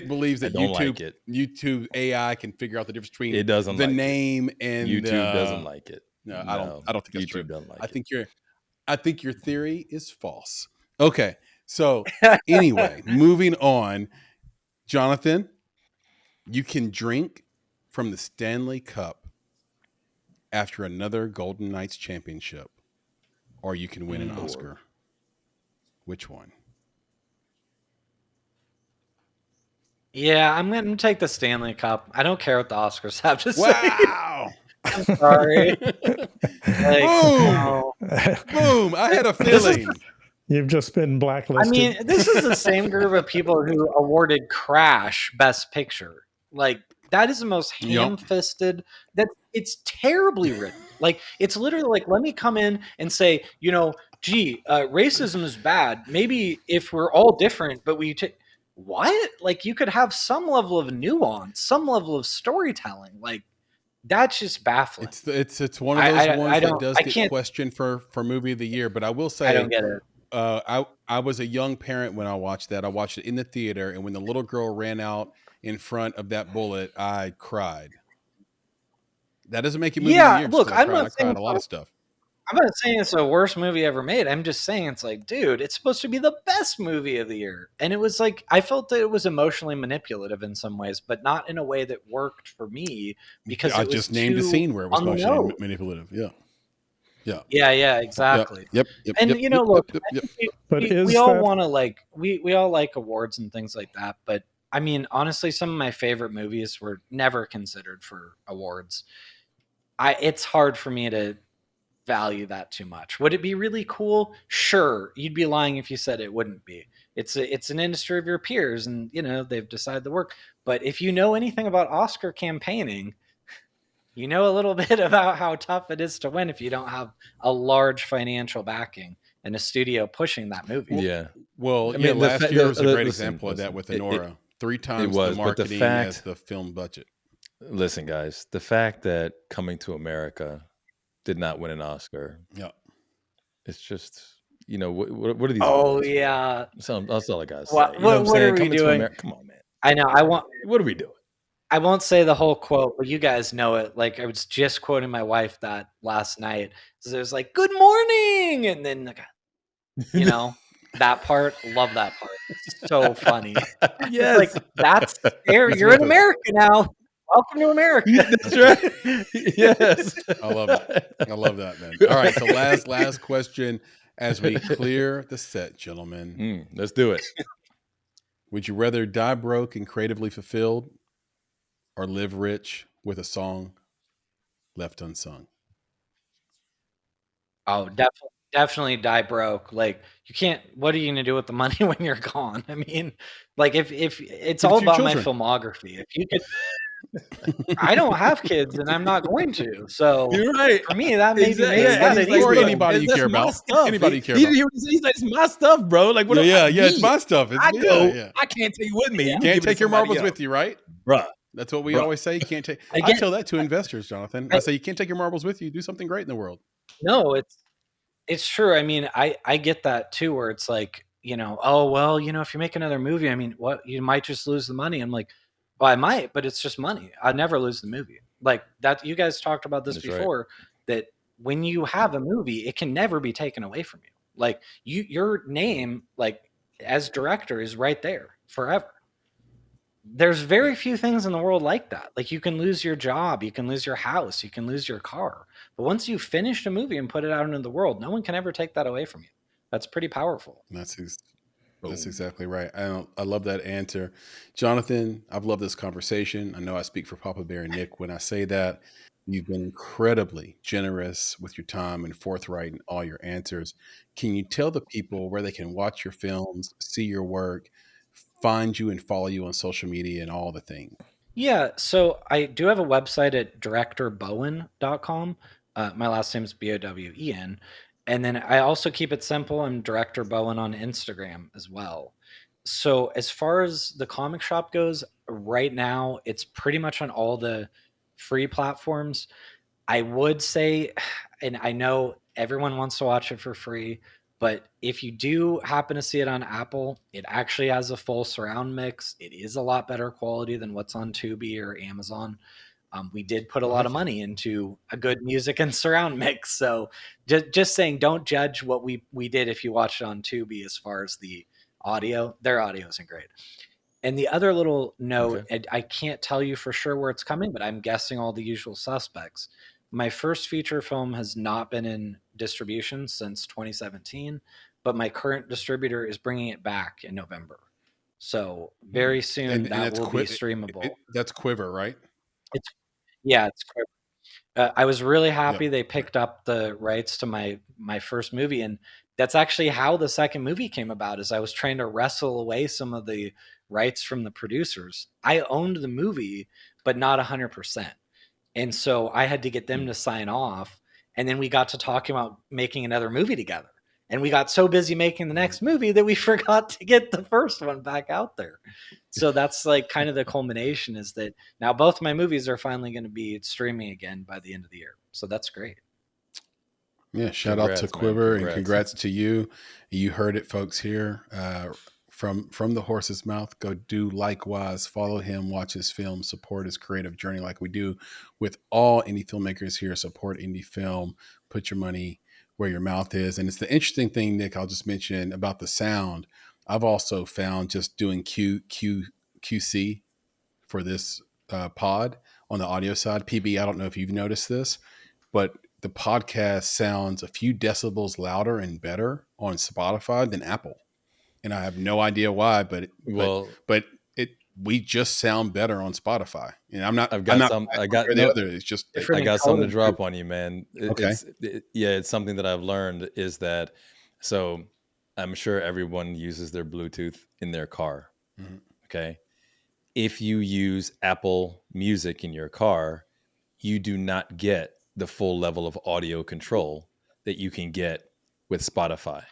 believes that don't YouTube like it. YouTube AI can figure out the difference between It doesn't the like name and YouTube doesn't like it. No, I don't think that's YouTube true. doesn't like it. I think your theory is false. Okay, so anyway, moving on, Jonathan, you can drink from the Stanley Cup after another Golden Knights championship, or you can win an Oscar. Which one? Yeah, I'm going to take the Stanley Cup. I don't care what the Oscars have to say. Wow! I'm sorry. Boom! Boom! I had a feeling. You've just been blacklisted. I mean, this is the same group of people who awarded Crash Best Picture. Like, that is the most ham-fisted. It's terribly written. Like, it's literally like, let me come in and say, racism is bad. Maybe if we're all different, but we take what? Like, you could have some level of nuance, some level of storytelling. Like, that's just baffling. It's one of those ones that does get questioned for movie of the year. But I will say, I don't get it. I was a young parent when I watched that. I watched it in the theater, and when the little girl ran out in front of that bullet, I cried. That doesn't make it movie of the year. Look, I'm not saying I cried a lot of stuff. I'm not saying it's the worst movie ever made. I'm just saying it's like, dude, it's supposed to be the best movie of the year. And it was like, I felt that it was emotionally manipulative in some ways, but not in a way that worked for me because I just named a scene where it was emotionally manipulative. Yeah, exactly. Yep. And look, but we all want to like, we all like awards and things like that. But I mean, honestly, some of my favorite movies were never considered for awards. It's hard for me to value that too much. Would it be really cool? Sure. You'd be lying if you said it wouldn't be. It's an industry of your peers, and they've decided the work. But if you know anything about Oscar campaigning, you know a little bit about how tough it is to win if you don't have a large financial backing and a studio pushing that movie. Yeah. Well, last year was a great example of that with Anora. 3 times the marketing as the film budget. Listen, guys, the fact that Coming to America did not win an Oscar. Yeah. It's just, what are these? Oh, yeah. That's all I got to say. What are we doing? Come on, man. I know. What are we doing? I won't say the whole quote, but you guys know it. Like, I was just quoting my wife that last night. So it was like, good morning. And then, that part, love that part. It's so funny. Yes. Like, that's fair. You're in America now. Welcome to America. That's right. Yes. I love it. I love that, man. All right. So last question as we clear the set, gentlemen. Let's do it. Would you rather die broke and creatively fulfilled or live rich with a song left unsung? Oh, definitely die broke. Like, you can't, what are you going to do with the money when you're gone? I mean, like, if it's all about my filmography. If you could, I don't have kids and I'm not going to. So you're right. For me, that maybe makes that or anybody you care about. Anybody you care about. He's like, it's my stuff, bro. Like, what? It's my stuff. I can't take you with me. You can't take your marbles with you, right, bro? That's what we always say. You can't take. I tell that to investors, Jonathan. I say you can't take your marbles with you. Do something great in the world. No, it's true. I mean, I get that too, where it's like, oh well, if you make another movie, I mean, what, you might just lose the money. I'm like, well, I might, but it's just money. I'd never lose the movie. Like that, you guys talked about this before, that when you have a movie, it can never be taken away from you. Like your name, like as director, is right there forever. there's very few things in the world like that. Like, you can lose your job, you can lose your house, you can lose your car. But once you've finished a movie and put it out into the world, no one can ever take that away from you. That's pretty powerful. That's exactly right. I love that answer. Jonathan, I've loved this conversation. I know I speak for Papa Bear and Nick when I say that. You've been incredibly generous with your time and forthright in all your answers. Can you tell the people where they can watch your films, see your work, find you and follow you on social media and all the things? Yeah, so I do have a website at directorbowen.com. My last name is Bowen. And then I also keep it simple. I'm Director Bowen on Instagram as well. So as far as the comic shop goes, right now it's pretty much on all the free platforms. I would say, and I know everyone wants to watch it for free, but if you do happen to see it on Apple, it actually has a full surround mix. It is a lot better quality than what's on Tubi or Amazon. We did put a lot of money into a good music and surround mix. So just saying, don't judge what we did if you watch it on Tubi as far as the audio. Their audio isn't great. And the other little note, and I can't tell you for sure where it's coming, but I'm guessing all the usual suspects. My first feature film has not been in distribution since 2017, but my current distributor is bringing it back in November. So very soon that will be streamable. That's Quiver, right? It's Quiver. I was really happy they picked up the rights to my first movie, and that's actually how the second movie came about. Is I was trying to wrestle away some of the rights from the producers. I owned the movie, but not 100%, and so I had to get them to sign off. And then we got to talking about making another movie together, and we got so busy making the next movie that we forgot to get the first one back out there. So that's like kind of the culmination, is that now both my movies are finally going to be streaming again by the end of the year. So that's great. Yeah. Shout out to Quiver, and congrats to you. You heard it, folks, here from the horse's mouth. Go do likewise. Follow him, watch his film, support his creative journey like we do with all indie filmmakers here. Support indie film. Put your money where your mouth is. And it's the interesting thing, Nick, I'll just mention about the sound. I've also found just doing QC for this pod on the audio side. PB, I don't know if you've noticed this, but the podcast sounds a few decibels louder and better on Spotify than Apple. And I have no idea why, but we just sound better on Spotify. And I got something to drop on you, man. It's something that I've learned is that, so I'm sure everyone uses their Bluetooth in their car. Mm-hmm. Okay. If you use Apple Music in your car, you do not get the full level of audio control that you can get with Spotify.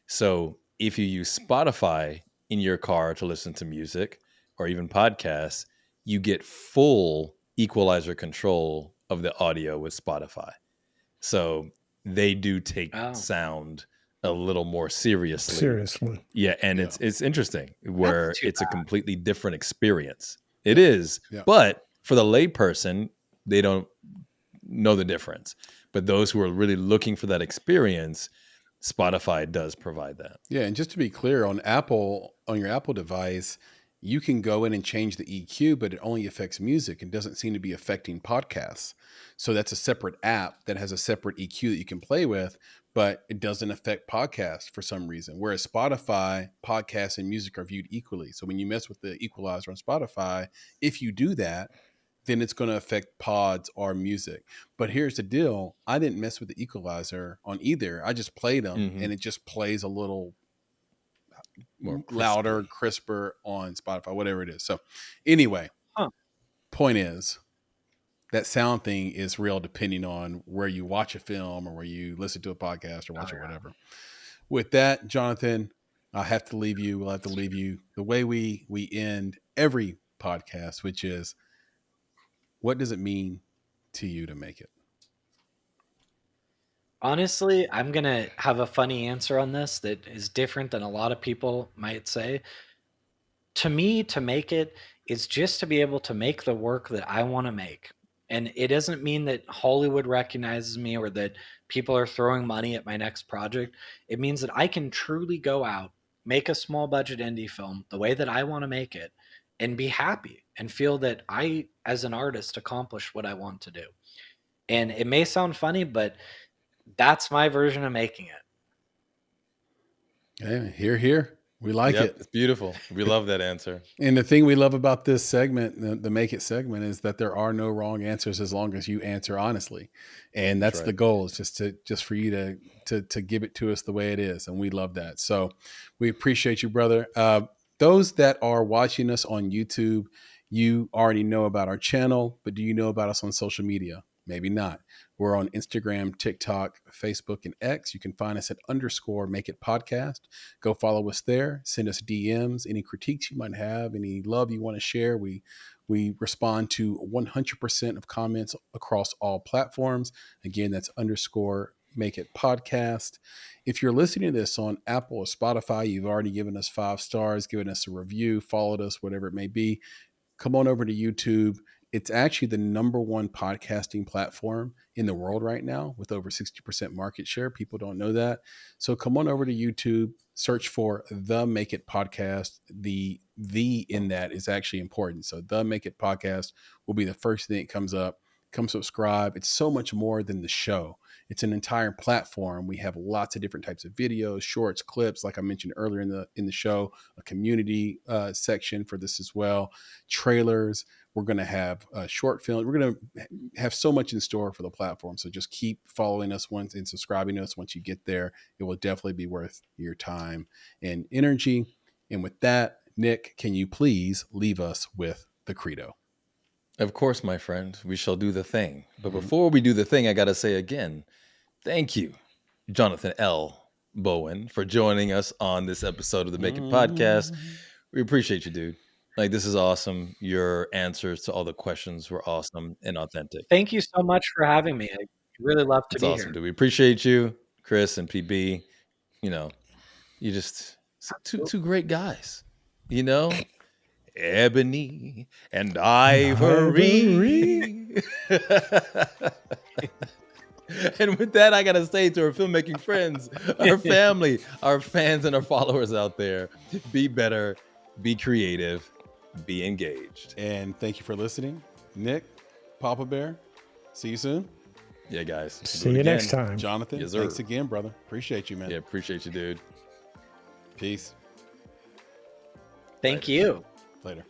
So if you use Spotify in your car to listen to music or even podcasts, you get full equalizer control of the audio with Spotify. So they do take sound a little more seriously. Yeah. And it's interesting where it's a completely different experience. It is, but for the layperson, they don't know the difference. But those who are really looking for that experience, Spotify does provide that. Yeah. And just to be clear, on your Apple device, you can go in and change the EQ, but it only affects music and doesn't seem to be affecting podcasts. So that's a separate app that has a separate EQ that you can play with, but it doesn't affect podcasts for some reason. Whereas Spotify, podcasts and music are viewed equally. So when you mess with the equalizer on Spotify, if you do that, then it's going to affect pods or music. But here's the deal. I didn't mess with the equalizer on either. I just played them and it just plays a little more louder, crisper on Spotify, whatever it is. So anyway, point is that sound thing is real depending on where you watch a film or where you listen to a podcast or watch it, whatever. With that, Jonathan, I have to leave you. We'll have to leave you the way we end every podcast, which is, what does it mean to you to make it? Honestly, I'm going to have a funny answer on this that is different than a lot of people might say. To me, to make it is just to be able to make the work that I want to make. And it doesn't mean that Hollywood recognizes me or that people are throwing money at my next project. It means that I can truly go out, make a small budget indie film the way that I want to make it, and be happy and feel that I, as an artist, accomplished what I want to do. And it may sound funny, but that's my version of making it. Yeah, here. We like it. It's beautiful. We love that answer. And the thing we love about this segment, the Make It segment, is that there are no wrong answers as long as you answer honestly. And that's the goal, is just for you to give it to us the way it is. And we love that. So we appreciate you, brother. Those that are watching us on YouTube, you already know about our channel, but do you know about us on social media? Maybe not. We're on Instagram, TikTok, Facebook, and X. You can find us at _Make It Podcast. Go follow us there. Send us DMs, any critiques you might have, any love you want to share. We respond to 100% of comments across all platforms. Again, that's _Make It Podcast. If you're listening to this on Apple or Spotify, you've already given us 5 stars, given us a review, followed us, whatever it may be. Come on over to YouTube. It's actually the #1 podcasting platform in the world right now with over 60% market share. People don't know that. So come on over to YouTube, search for The Make It Podcast. The in that is actually important. So The Make It Podcast will be the first thing that comes up. Come subscribe. It's so much more than the show. It's an entire platform. We have lots of different types of videos, shorts, clips, like I mentioned earlier in the show, a community section for this as well, trailers. We're going to have short films. We're going to have so much in store for the platform. So just keep following us once and subscribing to us. Once you get there, it will definitely be worth your time and energy. And with that, Nick, can you please leave us with the Credo? Of course, my friend, we shall do the thing. But before we do the thing, I got to say again, thank you, Jonathan L. Bowen, for joining us on this episode of the Make It Podcast. We appreciate you, dude. Like, this is awesome. Your answers to all the questions were awesome and authentic. Thank you so much for having me. I really love to be awesome, here. Dude. We appreciate you, Chris and PB. You know, you just two great guys. You know, ebony and ivory. And with that, I gotta say to our filmmaking friends, our family, our fans, and our followers out there, be better, be creative, be engaged. And thank you for listening. Nick, Papa Bear, see you soon. Yeah, guys. See you next time. Jonathan, Yes, sir. Thanks again, brother. Appreciate you, man. Yeah, appreciate you, dude. Peace. Thank you. Later.